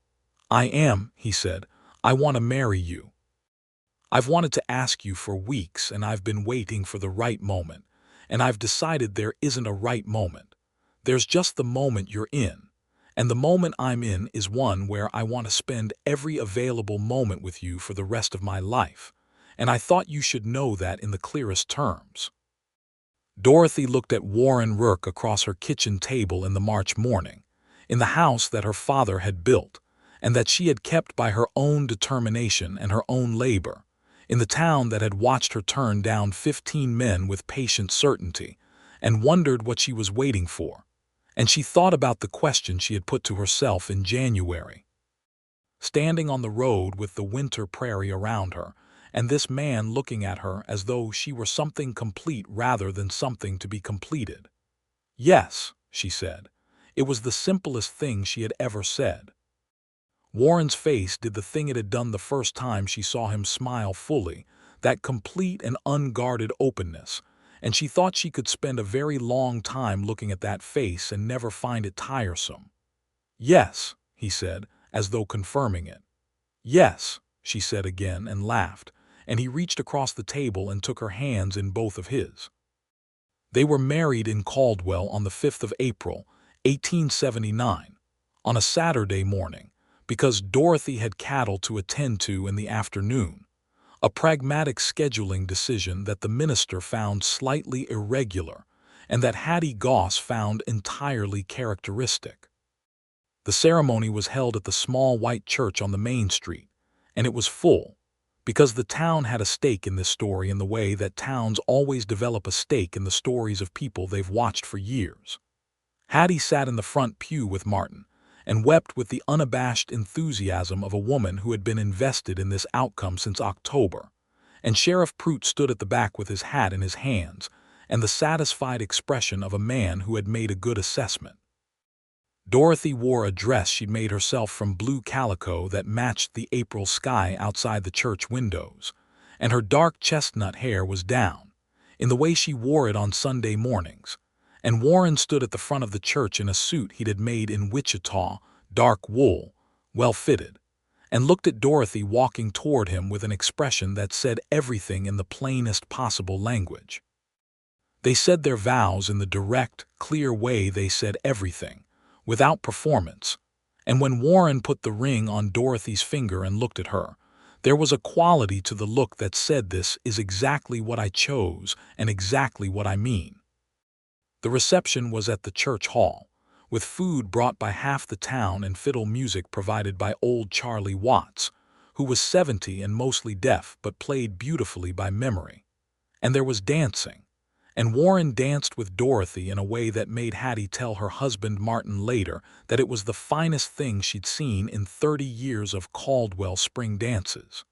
"I am," he said. "I want to marry you. I've wanted to ask you for weeks, and I've been waiting for the right moment. And I've decided there isn't a right moment. There's just the moment you're in. And the moment I'm in is one where I want to spend every available moment with you for the rest of my life. And I thought you should know that in the clearest terms." Dorothy looked at Warren Rourke across her kitchen table in the March morning, in the house that her father had built, and that she had kept by her own determination and her own labor, in the town that had watched her turn down 15 men with patient certainty, and wondered what she was waiting for, and she thought about the question she had put to herself in January. Standing on the road with the winter prairie around her, and this man looking at her as though she were something complete rather than something to be completed. "Yes," she said. It was the simplest thing she had ever said. Warren's face did the thing it had done the first time she saw him smile fully, that complete and unguarded openness, and she thought she could spend a very long time looking at that face and never find it tiresome. "Yes," he said, as though confirming it. "Yes," she said again and laughed, and he reached across the table and took her hands in both of his. They were married in Caldwell on the 5th of April, 1879, on a Saturday morning, because Dorothy had cattle to attend to in the afternoon, a pragmatic scheduling decision that the minister found slightly irregular and that Hattie Goss found entirely characteristic. The ceremony was held at the small white church on the main street, and it was full, because the town had a stake in this story in the way that towns always develop a stake in the stories of people they've watched for years. Hattie sat in the front pew with Martin, and wept with the unabashed enthusiasm of a woman who had been invested in this outcome since October, and Sheriff Prout stood at the back with his hat in his hands and the satisfied expression of a man who had made a good assessment. Dorothy wore a dress she'd made herself from blue calico that matched the April sky outside the church windows, and her dark chestnut hair was down, in the way she wore it on Sunday mornings, and Warren stood at the front of the church in a suit he'd made in Wichita, dark wool, well fitted, and looked at Dorothy walking toward him with an expression that said everything in the plainest possible language. They said their vows in the direct, clear way they said everything, without performance, and when Warren put the ring on Dorothy's finger and looked at her, there was a quality to the look that said, "This is exactly what I chose and exactly what I mean." The reception was at the church hall, with food brought by half the town and fiddle music provided by old Charlie Watts, who was 70 and mostly deaf but played beautifully by memory. And there was dancing, and Warren danced with Dorothy in a way that made Hattie tell her husband Martin later that it was the finest thing she'd seen in 30 years of Caldwell spring dances.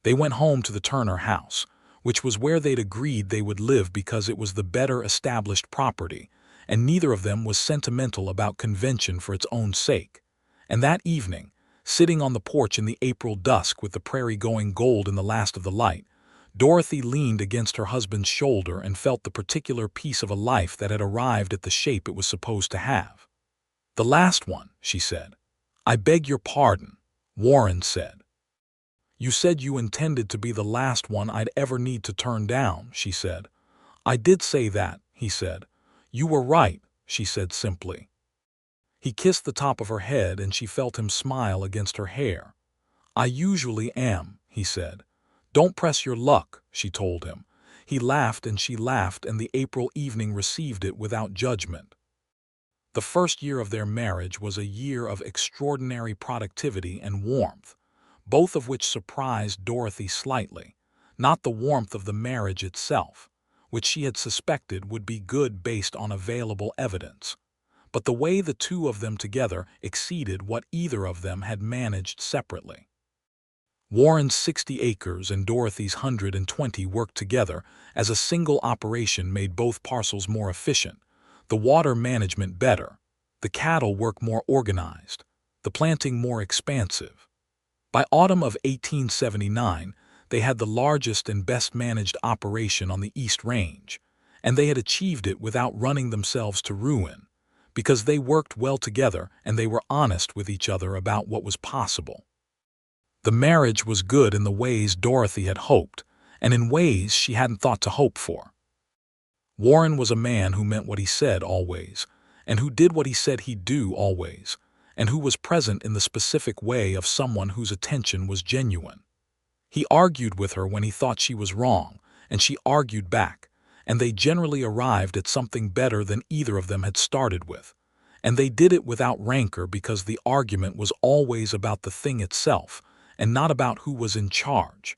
They went home to the Turner house, which was where they'd agreed they would live because it was the better established property, and neither of them was sentimental about convention for its own sake. And that evening, sitting on the porch in the April dusk with the prairie going gold in the last of the light, Dorothy leaned against her husband's shoulder and felt the particular piece of a life that had arrived at the shape it was supposed to have. "The last one," she said. "I beg your pardon," Warren said. "You said you intended to be the last one I'd ever need to turn down," she said. "I did say that," he said. "You were right," she said simply. He kissed the top of her head and she felt him smile against her hair. "I usually am," he said. "Don't press your luck," she told him. He laughed and she laughed, and the April evening received it without judgment. The first year of their marriage was a year of extraordinary productivity and warmth, both of which surprised Dorothy slightly. Not the warmth of the marriage itself, which she had suspected would be good based on available evidence, but the way the two of them together exceeded what either of them had managed separately. Warren's 60 acres and Dorothy's 120 worked together as a single operation, made both parcels more efficient, the water management better, the cattle work more organized, the planting more expansive. By autumn of 1879, they had the largest and best-managed operation on the East Range, and they had achieved it without running themselves to ruin, because they worked well together and they were honest with each other about what was possible. The marriage was good in the ways Dorothy had hoped, and in ways she hadn't thought to hope for. Warren was a man who meant what he said always, and who did what he said he'd do always, and who was present in the specific way of someone whose attention was genuine. He argued with her when he thought she was wrong, and she argued back, and they generally arrived at something better than either of them had started with, and they did it without rancor because the argument was always about the thing itself and not about who was in charge.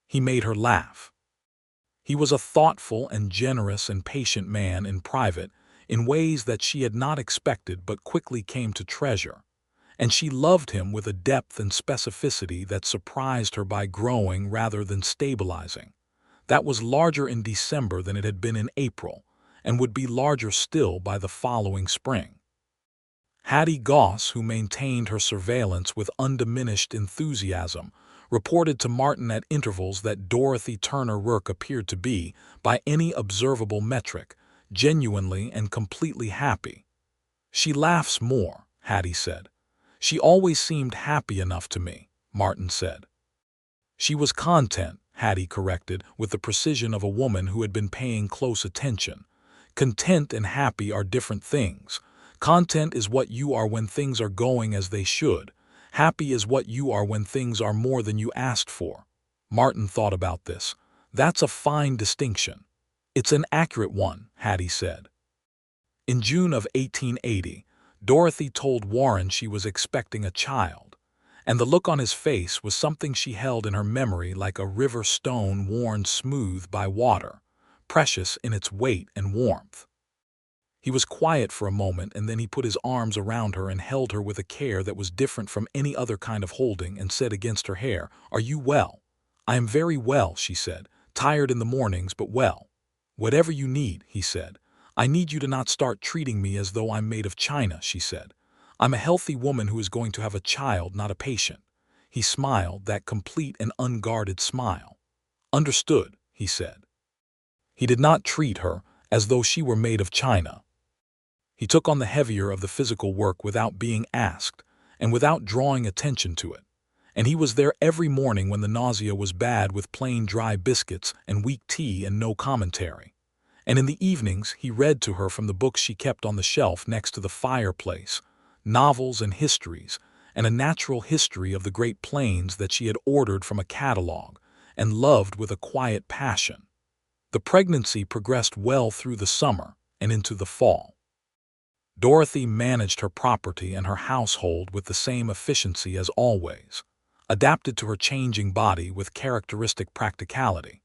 He made her laugh. He was a thoughtful and generous and patient man in private, in ways that she had not expected but quickly came to treasure, and she loved him with a depth and specificity that surprised her by growing rather than stabilizing. That was larger in December than it had been in April, and would be larger still by the following spring. Hattie Goss, who maintained her surveillance with undiminished enthusiasm, reported to Martin at intervals that Dorothy Turner Rourke appeared to be, by any observable metric, genuinely and completely happy. "She laughs more," Hattie said. "She always seemed happy enough to me," Martin said. "She was content," Hattie corrected with the precision of a woman who had been paying close attention. "Content and happy are different things. Content is what you are when things are going as they should. Happy is what you are when things are more than you asked for." Martin thought about this. "That's a fine distinction." "It's an accurate one," Hattie said. In June of 1880, Dorothy told Warren she was expecting a child, and the look on his face was something she held in her memory like a river stone worn smooth by water, precious in its weight and warmth. He was quiet for a moment, and then he put his arms around her and held her with a care that was different from any other kind of holding, and said against her hair, "Are you well?" "I am very well," she said. "Tired in the mornings, but well." "Whatever you need," he said. "I need you to not start treating me as though I'm made of china," she said. "I'm a healthy woman who is going to have a child, not a patient." He smiled, that complete and unguarded smile. "Understood," he said. He did not treat her as though she were made of china. He took on the heavier of the physical work without being asked, and without drawing attention to it. And he was there every morning when the nausea was bad, with plain dry biscuits and weak tea and no commentary. And in the evenings he read to her from the books she kept on the shelf next to the fireplace, novels and histories, and a natural history of the Great Plains that she had ordered from a catalog, and loved with a quiet passion. The pregnancy progressed well through the summer and into the fall. Dorothy managed her property and her household with the same efficiency as always, adapted to her changing body with characteristic practicality,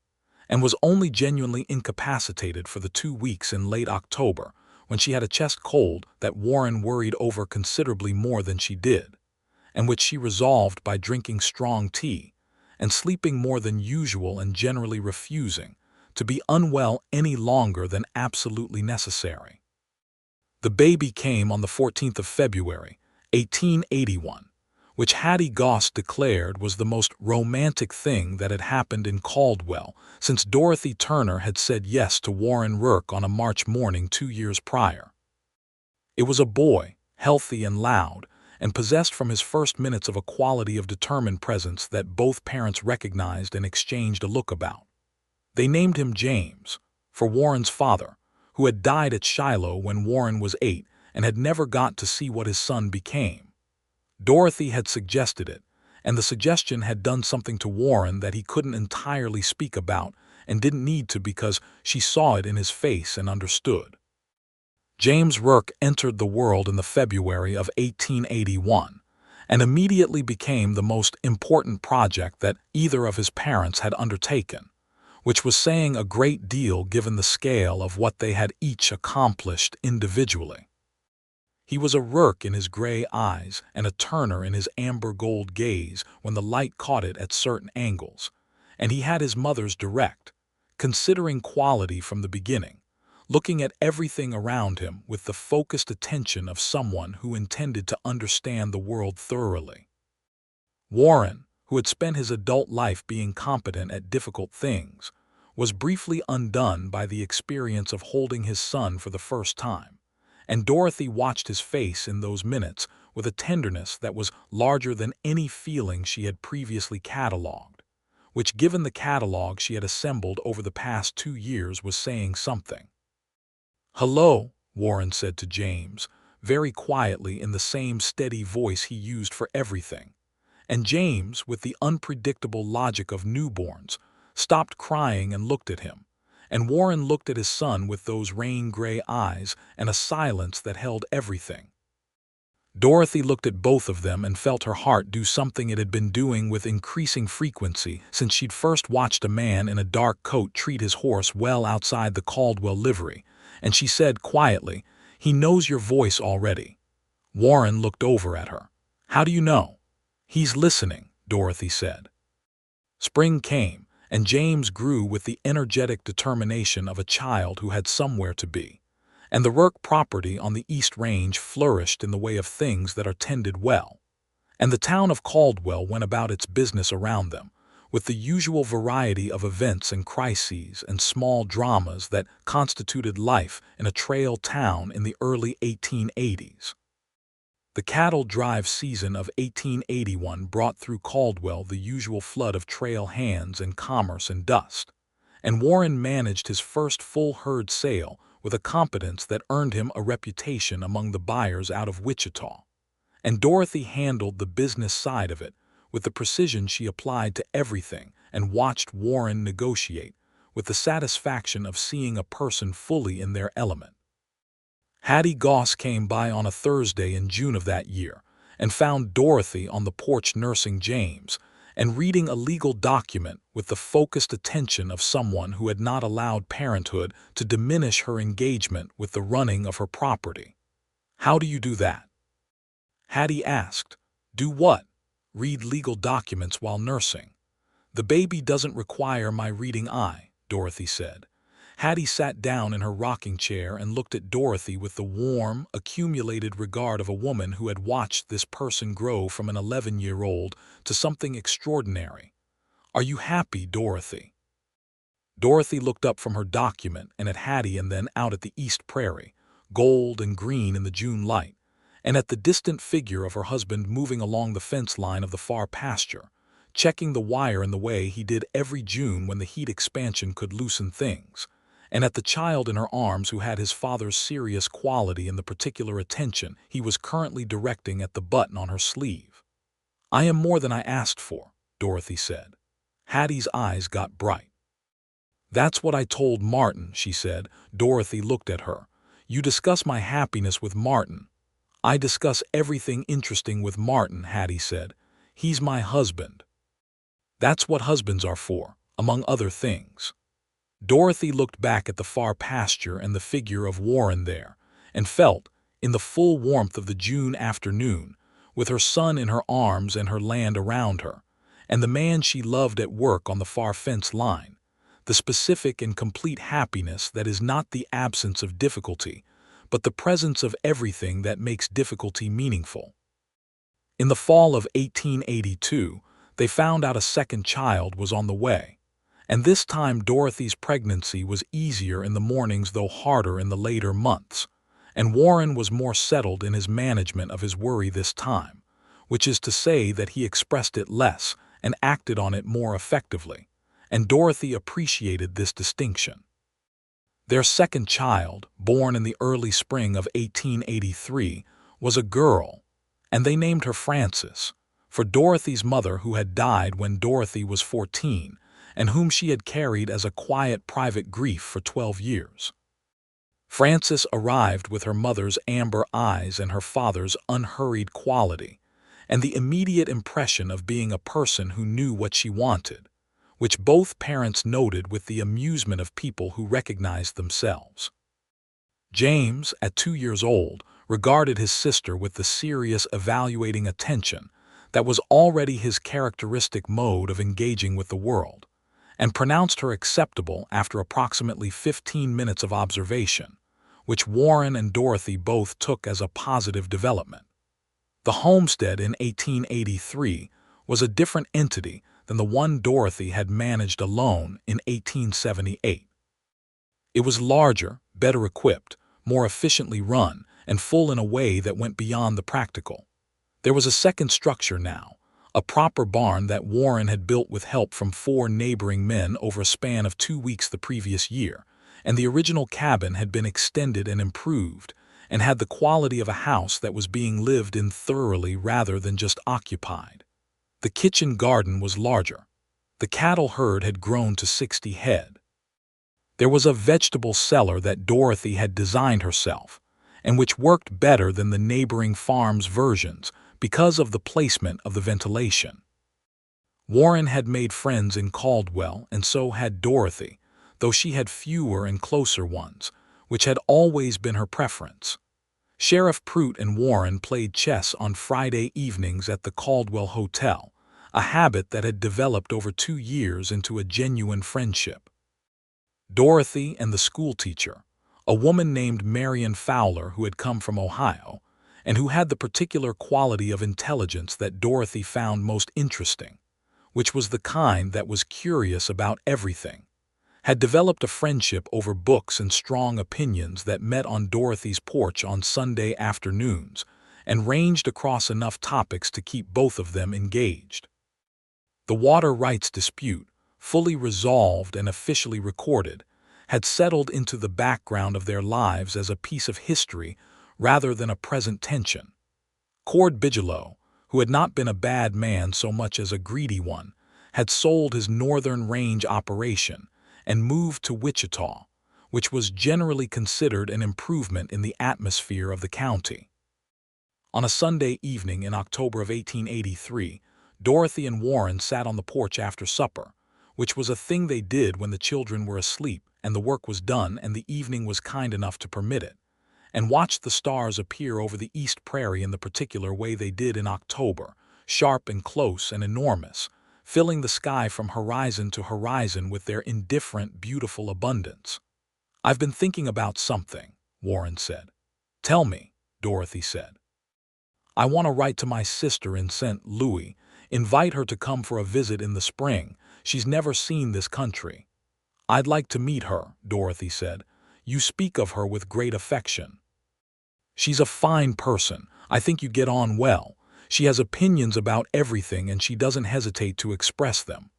and was only genuinely incapacitated for the 2 weeks in late October when she had a chest cold that Warren worried over considerably more than she did, and which she resolved by drinking strong tea and sleeping more than usual, and generally refusing to be unwell any longer than absolutely necessary. The baby came on the 14th of February, 1881, which Hattie Goss declared was the most romantic thing that had happened in Caldwell since Dorothy Turner had said yes to Warren Rourke on a March morning 2 years prior. It was a boy, healthy and loud, and possessed from his first minutes of a quality of determined presence that both parents recognized and exchanged a look about. They named him James, for Warren's father, who had died at Shiloh when Warren was 8 and had never got to see what his son became. Dorothy had suggested it, and the suggestion had done something to Warren that he couldn't entirely speak about and didn't need to because she saw it in his face and understood. James Rourke entered the world in the February of 1881 and immediately became the most important project that either of his parents had undertaken, which was saying a great deal given the scale of what they had each accomplished individually. He was a Rourke in his gray eyes and a Turner in his amber gold gaze when the light caught it at certain angles, and he had his mother's direct, considering quality from the beginning, looking at everything around him with the focused attention of someone who intended to understand the world thoroughly. Warren, who had spent his adult life being competent at difficult things, was briefly undone by the experience of holding his son for the first time, and Dorothy watched his face in those minutes with a tenderness that was larger than any feeling she had previously catalogued, which, given the catalogue she had assembled over the past 2 years, was saying something. "Hello," Warren said to James, very quietly in the same steady voice he used for everything, and James, with the unpredictable logic of newborns, stopped crying and looked at him, and Warren looked at his son with those rain-gray eyes and a silence that held everything. Dorothy looked at both of them and felt her heart do something it had been doing with increasing frequency since she'd first watched a man in a dark coat treat his horse well outside the Caldwell livery, and she said quietly, "He knows your voice already." Warren looked over at her. "How do you know?" "He's listening," Dorothy said. Spring came, and James grew with the energetic determination of a child who had somewhere to be, and the Rourke property on the East Range flourished in the way of things that are tended well, and the town of Caldwell went about its business around them, with the usual variety of events and crises and small dramas that constituted life in a trail town in the early 1880s. The cattle drive season of 1881 brought through Caldwell the usual flood of trail hands and commerce and dust, and Warren managed his first full herd sale with a competence that earned him a reputation among the buyers out of Wichita, and Dorothy handled the business side of it with the precision she applied to everything and watched Warren negotiate with the satisfaction of seeing a person fully in their element. Hattie Goss came by on a Thursday in June of that year and found Dorothy on the porch nursing James and reading a legal document with the focused attention of someone who had not allowed parenthood to diminish her engagement with the running of her property. "How do you do that?" Hattie asked. "Do what?" "Read legal documents while nursing." "The baby doesn't require my reading eye," Dorothy said. Hattie sat down in her rocking chair and looked at Dorothy with the warm, accumulated regard of a woman who had watched this person grow from an 11-year-old to something extraordinary. "Are you happy, Dorothy?" Dorothy looked up from her document and at Hattie and then out at the East Prairie, gold and green in the June light, and at the distant figure of her husband moving along the fence line of the far pasture, checking the wire in the way he did every June when the heat expansion could loosen things, and at the child in her arms who had his father's serious quality in the particular attention he was currently directing at the button on her sleeve. "I am more than I asked for," Dorothy said. Hattie's eyes got bright. "That's what I told Martin," she said. Dorothy looked at her. "You discuss my happiness with Martin." "I discuss everything interesting with Martin," Hattie said. "He's my husband." "That's what husbands are for, among other things." Dorothy looked back at the far pasture and the figure of Warren there, and felt, in the full warmth of the June afternoon, with her son in her arms and her land around her, and the man she loved at work on the far fence line, the specific and complete happiness that is not the absence of difficulty, but the presence of everything that makes difficulty meaningful. In the fall of 1882, they found out a second child was on the way, and this time Dorothy's pregnancy was easier in the mornings though harder in the later months, and Warren was more settled in his management of his worry this time, which is to say that he expressed it less and acted on it more effectively, and Dorothy appreciated this distinction. Their second child, born in the early spring of 1883, was a girl, and they named her Frances, for Dorothy's mother, who had died when Dorothy was 14, and whom she had carried as a quiet private grief for 12 years. Frances arrived with her mother's amber eyes and her father's unhurried quality, and the immediate impression of being a person who knew what she wanted, which both parents noted with the amusement of people who recognized themselves. James, at 2 years old, regarded his sister with the serious, evaluating attention that was already his characteristic mode of engaging with the world, and pronounced her acceptable after approximately 15 minutes of observation, which Warren and Dorothy both took as a positive development. The homestead in 1883 was a different entity than the one Dorothy had managed alone in 1878. It was larger, better equipped, more efficiently run, and full in a way that went beyond the practical. There was a second structure now, a proper barn that Warren had built with help from 4 neighboring men over a span of 2 weeks the previous year, and the original cabin had been extended and improved, and had the quality of a house that was being lived in thoroughly rather than just occupied. The kitchen garden was larger. The cattle herd had grown to 60 head. There was a vegetable cellar that Dorothy had designed herself, and which worked better than the neighboring farms' versions because of the placement of the ventilation. Warren had made friends in Caldwell, and so had Dorothy, though she had fewer and closer ones, which had always been her preference. Sheriff Prout and Warren played chess on Friday evenings at the Caldwell Hotel, a habit that had developed over 2 years into a genuine friendship. Dorothy and the schoolteacher, a woman named Marion Fowler who had come from Ohio, and who had the particular quality of intelligence that Dorothy found most interesting, which was the kind that was curious about everything, had developed a friendship over books and strong opinions that met on Dorothy's porch on Sunday afternoons and ranged across enough topics to keep both of them engaged. The water rights dispute, fully resolved and officially recorded, had settled into the background of their lives as a piece of history rather than a present tension. Cord Bigelow, who had not been a bad man so much as a greedy one, had sold his Northern Range operation and moved to Wichita, which was generally considered an improvement in the atmosphere of the county. On a Sunday evening in October of 1883, Dorothy and Warren sat on the porch after supper, which was a thing they did when the children were asleep and the work was done and the evening was kind enough to permit it, and watched the stars appear over the East Prairie in the particular way they did in October, sharp and close and enormous, filling the sky from horizon to horizon with their indifferent, beautiful abundance. "I've been thinking about something," Warren said. "Tell me," Dorothy said. "I want to write to my sister in St. Louis, invite her to come for a visit in the spring. She's never seen this country." "I'd like to meet her," Dorothy said. "You speak of her with great affection. She's a fine person. I think you get on well. She has opinions about everything and she doesn't hesitate to express them."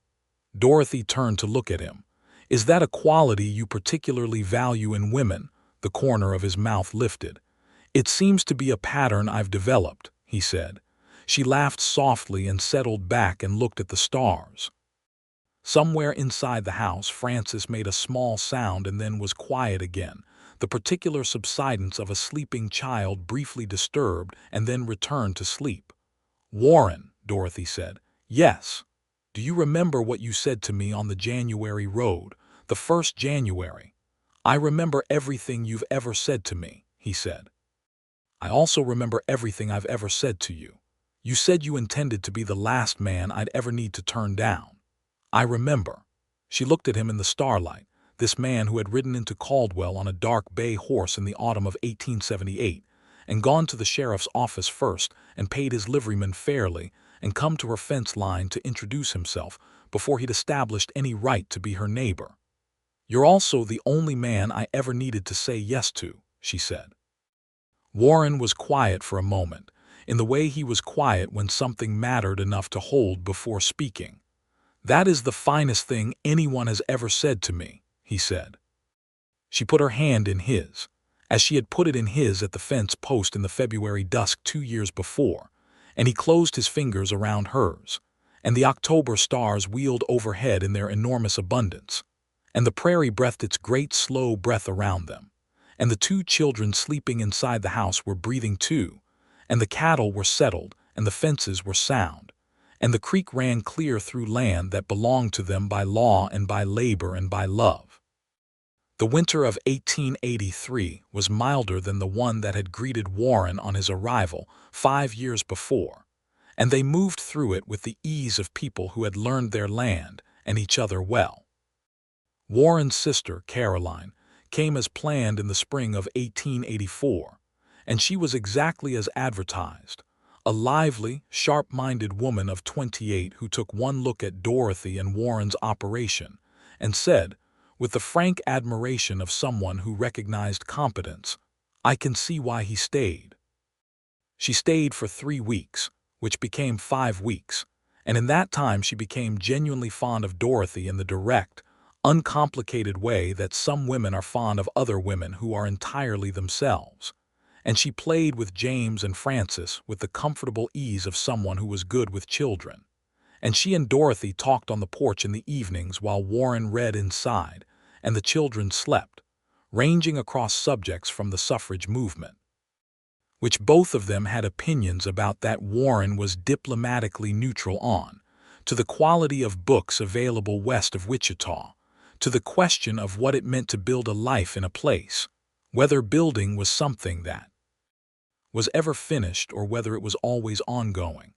Dorothy turned to look at him. "Is that a quality you particularly value in women?" The corner of his mouth lifted. "It seems to be a pattern I've developed," he said. She laughed softly and settled back and looked at the stars. Somewhere inside the house, Frances made a small sound and then was quiet again, the particular subsidence of a sleeping child briefly disturbed and then returned to sleep. "Warren," Dorothy said. "Yes. Do you remember what you said to me on the January road, the 1st January? "I remember everything you've ever said to me," he said. "I also remember everything I've ever said to you. You said you intended to be the last man I'd ever need to turn down." "I remember." She looked at him in the starlight, this man who had ridden into Caldwell on a dark bay horse in the autumn of 1878, and gone to the sheriff's office first and paid his liveryman fairly, and come to her fence line to introduce himself before he'd established any right to be her neighbor. "You're also the only man I ever needed to say yes to," she said. Warren was quiet for a moment, in the way he was quiet when something mattered enough to hold before speaking. "That is the finest thing anyone has ever said to me," he said. She put her hand in his, as she had put it in his at the fence post in the February dusk 2 years before, and he closed his fingers around hers, and the October stars wheeled overhead in their enormous abundance, and the prairie breathed its great slow breath around them, and the two children sleeping inside the house were breathing too, and the cattle were settled, and the fences were sound, and the creek ran clear through land that belonged to them by law and by labor and by love. The winter of 1883 was milder than the one that had greeted Warren on his arrival 5 years before, and they moved through it with the ease of people who had learned their land and each other well. Warren's sister, Caroline, came as planned in the spring of 1884, and she was exactly as advertised, a lively, sharp-minded woman of 28 who took one look at Dorothy and Warren's operation and said, with the frank admiration of someone who recognized competence, "I can see why he stayed." She stayed for 3 weeks, which became 5 weeks, and in that time she became genuinely fond of Dorothy in the direct, uncomplicated way that some women are fond of other women who are entirely themselves. And she played with James and Francis with the comfortable ease of someone who was good with children. And she and Dorothy talked on the porch in the evenings while Warren read inside, and the children slept, ranging across subjects from the suffrage movement, which both of them had opinions about that Warren was diplomatically neutral on, to the quality of books available west of Wichita, to the question of what it meant to build a life in a place, whether building was something that was ever finished or whether it was always ongoing.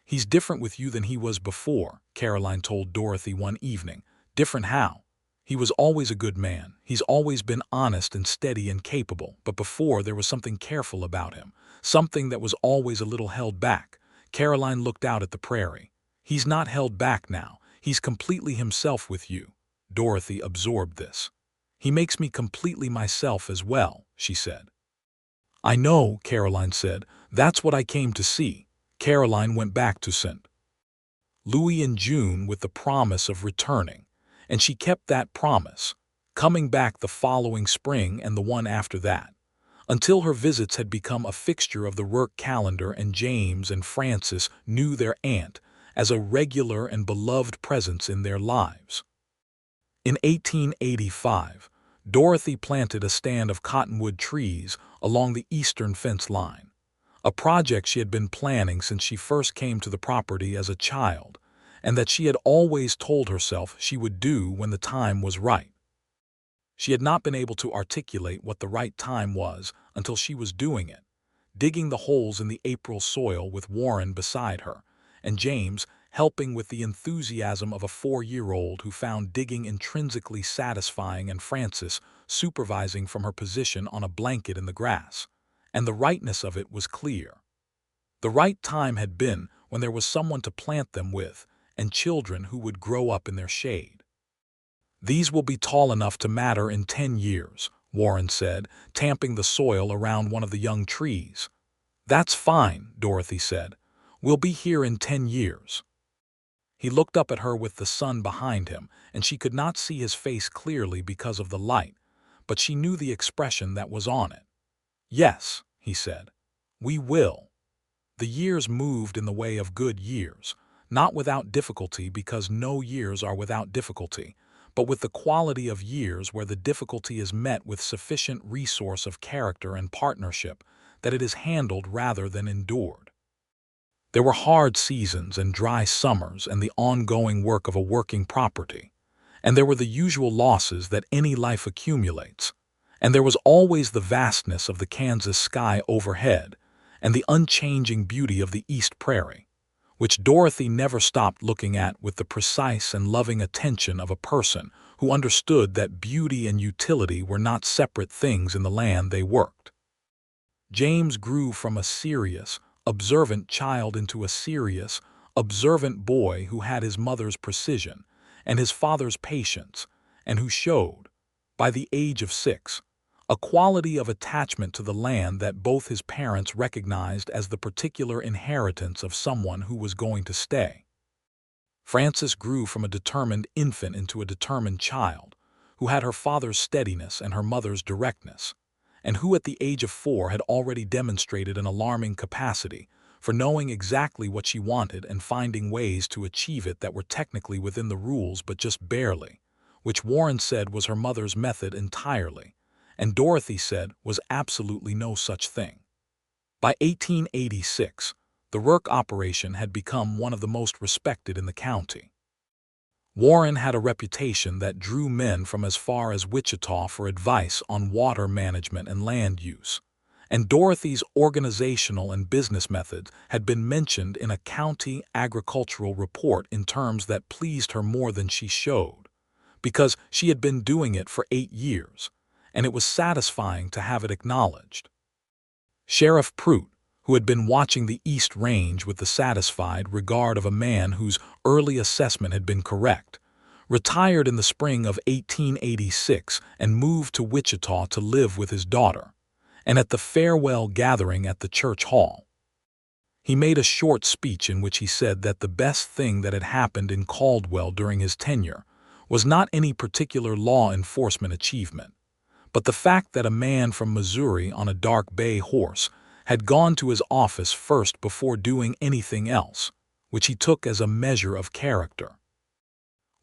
"He's different with you than he was before," Caroline told Dorothy one evening. "Different how? He was always a good man. He's always been honest and steady and capable, but before there was something careful about him, something that was always a little held back." Caroline looked out at the prairie. "He's not held back now. He's completely himself with you." Dorothy absorbed this. "He makes me completely myself as well," she said. "I know," Caroline said. "That's what I came to see." Caroline went back to St. Louis in June with the promise of returning, and she kept that promise, coming back the following spring and the one after that, until her visits had become a fixture of the Rourke calendar and James and Francis knew their aunt as a regular and beloved presence in their lives. In 1885, Dorothy planted a stand of cottonwood trees along the eastern fence line, a project she had been planning since she first came to the property as a child, and that she had always told herself she would do when the time was right. She had not been able to articulate what the right time was until she was doing it, digging the holes in the April soil with Warren beside her, and James helping with the enthusiasm of a 4-year-old who found digging intrinsically satisfying, and Francis supervising from her position on a blanket in the grass. And the rightness of it was clear. The right time had been when there was someone to plant them with, and children who would grow up in their shade. "These will be tall enough to matter in 10 years, Warren said, tamping the soil around one of the young trees. "That's fine," Dorothy said. "We'll be here in 10 years. He looked up at her with the sun behind him, and she could not see his face clearly because of the light, but she knew the expression that was on it. "Yes," he said, "we will." The years moved in the way of good years, not without difficulty because no years are without difficulty, but with the quality of years where the difficulty is met with sufficient resource of character and partnership that it is handled rather than endured. There were hard seasons and dry summers and the ongoing work of a working property, and there were the usual losses that any life accumulates, and there was always the vastness of the Kansas sky overhead and the unchanging beauty of the East Prairie, which Dorothy never stopped looking at with the precise and loving attention of a person who understood that beauty and utility were not separate things in the land they worked. James grew from a serious, observant child into a serious, observant boy who had his mother's precision and his father's patience, and who showed, by the age of 6, a quality of attachment to the land that both his parents recognized as the particular inheritance of someone who was going to stay. Frances grew from a determined infant into a determined child, who had her father's steadiness and her mother's directness, and who at the age of 4 had already demonstrated an alarming capacity for knowing exactly what she wanted and finding ways to achieve it that were technically within the rules but just barely, which Warren said was her mother's method entirely, and Dorothy said was absolutely no such thing. By 1886, the Rourke operation had become one of the most respected in the county. Warren had a reputation that drew men from as far as Wichita for advice on water management and land use, and Dorothy's organizational and business methods had been mentioned in a county agricultural report in terms that pleased her more than she showed, because she had been doing it for 8 years, and it was satisfying to have it acknowledged. Sheriff Prout, who had been watching the East Range with the satisfied regard of a man whose early assessment had been correct, retired in the spring of 1886 and moved to Wichita to live with his daughter, and at the farewell gathering at the church hall, he made a short speech in which he said that the best thing that had happened in Caldwell during his tenure was not any particular law enforcement achievement, but the fact that a man from Missouri on a dark bay horse had gone to his office first before doing anything else, which he took as a measure of character.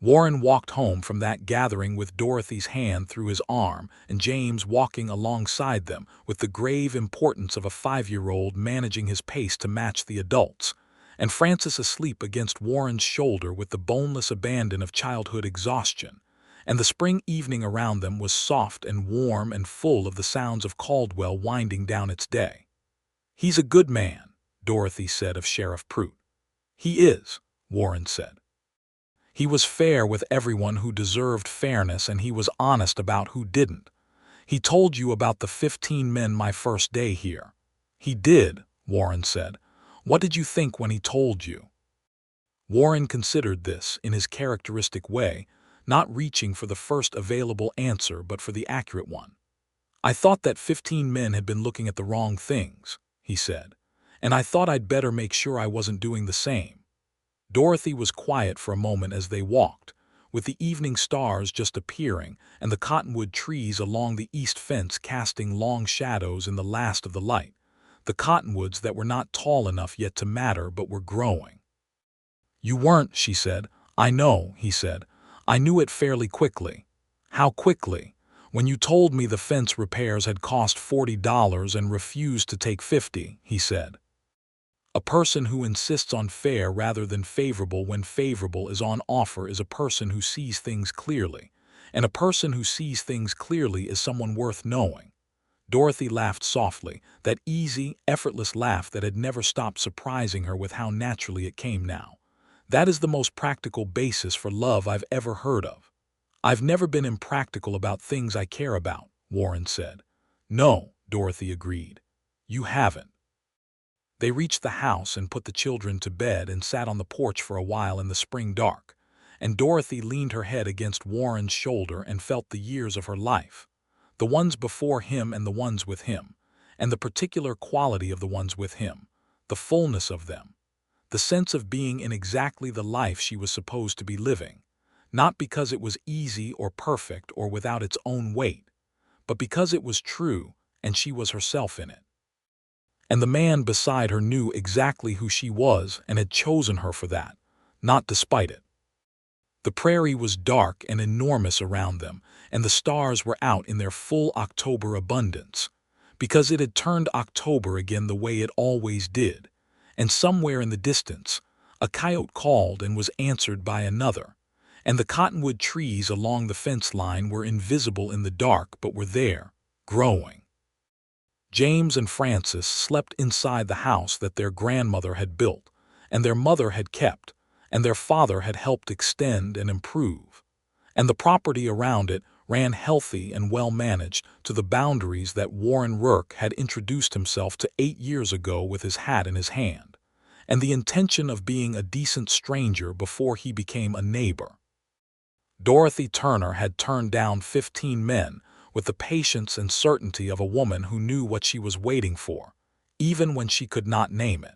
Warren walked home from that gathering with Dorothy's hand through his arm and James walking alongside them with the grave importance of a 5-year-old managing his pace to match the adults, and Frances asleep against Warren's shoulder with the boneless abandon of childhood exhaustion, and the spring evening around them was soft and warm and full of the sounds of Caldwell winding down its day. "He's a good man," Dorothy said of Sheriff Prout. "He is," Warren said. "He was fair with everyone who deserved fairness, and he was honest about who didn't. He told you about the 15 men my first day here." "He did," Warren said. "What did you think when he told you?" Warren considered this in his characteristic way, not reaching for the first available answer but for the accurate one. "I thought that 15 men had been looking at the wrong things," he said, "and I thought I'd better make sure I wasn't doing the same." Dorothy was quiet for a moment as they walked, with the evening stars just appearing and the cottonwood trees along the east fence casting long shadows in the last of the light, the cottonwoods that were not tall enough yet to matter but were growing. "You weren't," she said. "I know," he said. "I knew it fairly quickly." "How quickly?" "When you told me the fence repairs had cost $40 and refused to take 50, he said. "A person who insists on fair rather than favorable when favorable is on offer is a person who sees things clearly, and a person who sees things clearly is someone worth knowing." Dorothy laughed softly, that easy, effortless laugh that had never stopped surprising her with how naturally it came now. "That is the most practical basis for love I've ever heard of." "I've never been impractical about things I care about," Warren said. "No," Dorothy agreed. "You haven't." They reached the house and put the children to bed and sat on the porch for a while in the spring dark, and Dorothy leaned her head against Warren's shoulder and felt the years of her life, the ones before him and the ones with him, and the particular quality of the ones with him, the fullness of them, the sense of being in exactly the life she was supposed to be living, not because it was easy or perfect or without its own weight, but because it was true and she was herself in it. And the man beside her knew exactly who she was and had chosen her for that, not despite it. The prairie was dark and enormous around them, and the stars were out in their full October abundance, because it had turned October again the way it always did, and somewhere in the distance, a coyote called and was answered by another, and the cottonwood trees along the fence line were invisible in the dark but were there, growing. James and Frances slept inside the house that their grandmother had built, and their mother had kept, and their father had helped extend and improve. And the property around it ran healthy and well managed to the boundaries that Warren Rourke had introduced himself to 8 years ago with his hat in his hand, and the intention of being a decent stranger before he became a neighbor. Dorothy Turner had turned down 15 men with the patience and certainty of a woman who knew what she was waiting for, even when she could not name it.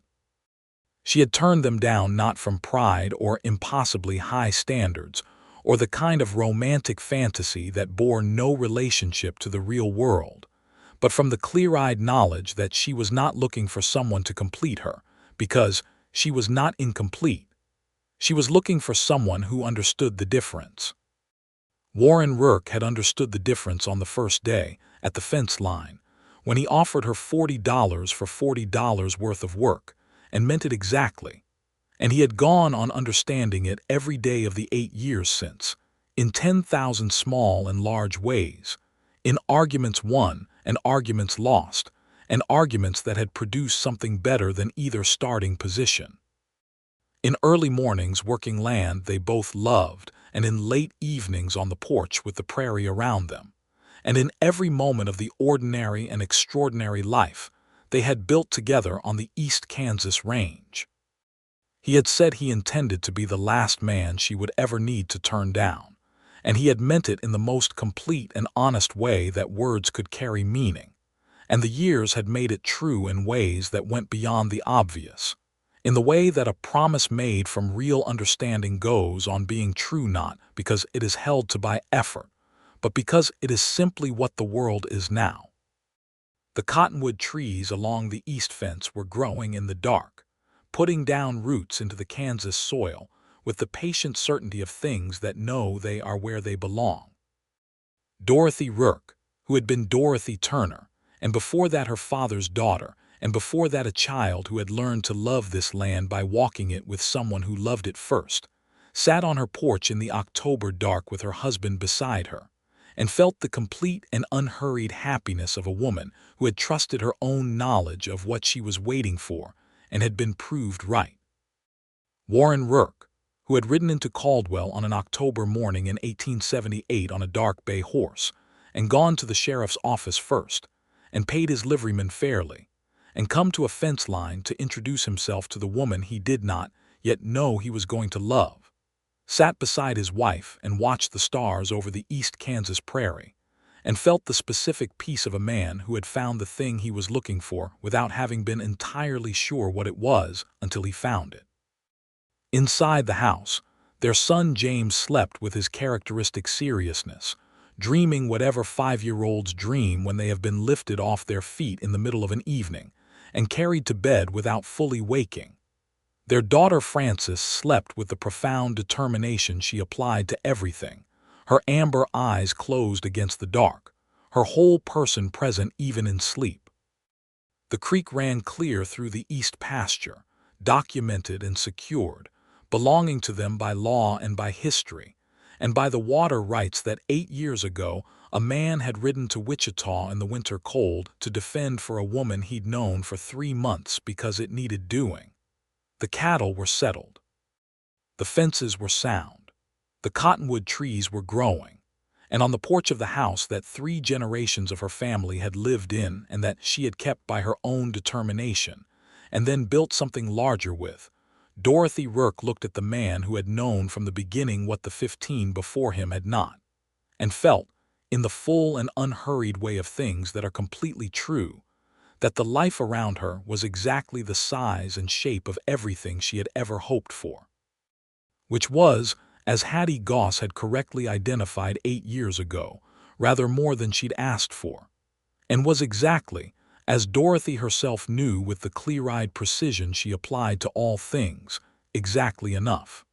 She had turned them down not from pride or impossibly high standards, or the kind of romantic fantasy that bore no relationship to the real world, but from the clear-eyed knowledge that she was not looking for someone to complete her, because she was not incomplete. She was looking for someone who understood the difference. Warren Rourke had understood the difference on the first day, at the fence line, when he offered her $40 for $40 worth of work, and meant it exactly. And he had gone on understanding it every day of the 8 years since, in 10,000 small and large ways, in arguments won and arguments lost, and arguments that had produced something better than either starting position. In early mornings working land they both loved, and in late evenings on the porch with the prairie around them, and in every moment of the ordinary and extraordinary life they had built together on the East Kansas range. He had said he intended to be the last man she would ever need to turn down, and he had meant it in the most complete and honest way that words could carry meaning, and the years had made it true in ways that went beyond the obvious, in the way that a promise made from real understanding goes on being true not because it is held to by effort, but because it is simply what the world is now. The cottonwood trees along the east fence were growing in the dark, putting down roots into the Kansas soil with the patient certainty of things that know they are where they belong. Dorothy Rourke, who had been Dorothy Turner, and before that her father's daughter, and before that a child who had learned to love this land by walking it with someone who loved it first, sat on her porch in the October dark with her husband beside her, and felt the complete and unhurried happiness of a woman who had trusted her own knowledge of what she was waiting for and had been proved right. Warren Rourke, who had ridden into Caldwell on an October morning in 1878 on a dark bay horse, and gone to the sheriff's office first, and paid his liveryman fairly, and come to a fence line to introduce himself to the woman he did not yet know he was going to love, sat beside his wife and watched the stars over the East Kansas prairie, and felt the specific peace of a man who had found the thing he was looking for without having been entirely sure what it was until he found it. Inside the house, their son James slept with his characteristic seriousness, dreaming whatever 5-year-olds dream when they have been lifted off their feet in the middle of an evening and carried to bed without fully waking. Their daughter Frances slept with the profound determination she applied to everything, her amber eyes closed against the dark, her whole person present even in sleep. The creek ran clear through the east pasture, documented and secured, belonging to them by law and by history, and by the water rights that 8 years ago a man had ridden to Wichita in the winter cold to defend for a woman he'd known for 3 months because it needed doing. The cattle were settled. The fences were sound. The cottonwood trees were growing. And on the porch of the house that 3 generations of her family had lived in and that she had kept by her own determination, and then built something larger with, Dorothy Rourke looked at the man who had known from the beginning what the 15 before him had not, and felt, in the full and unhurried way of things that are completely true, that the life around her was exactly the size and shape of everything she had ever hoped for. Which was, as Hattie Goss had correctly identified 8 years ago, rather more than she'd asked for, and was exactly, as Dorothy herself knew with the clear-eyed precision she applied to all things, exactly enough.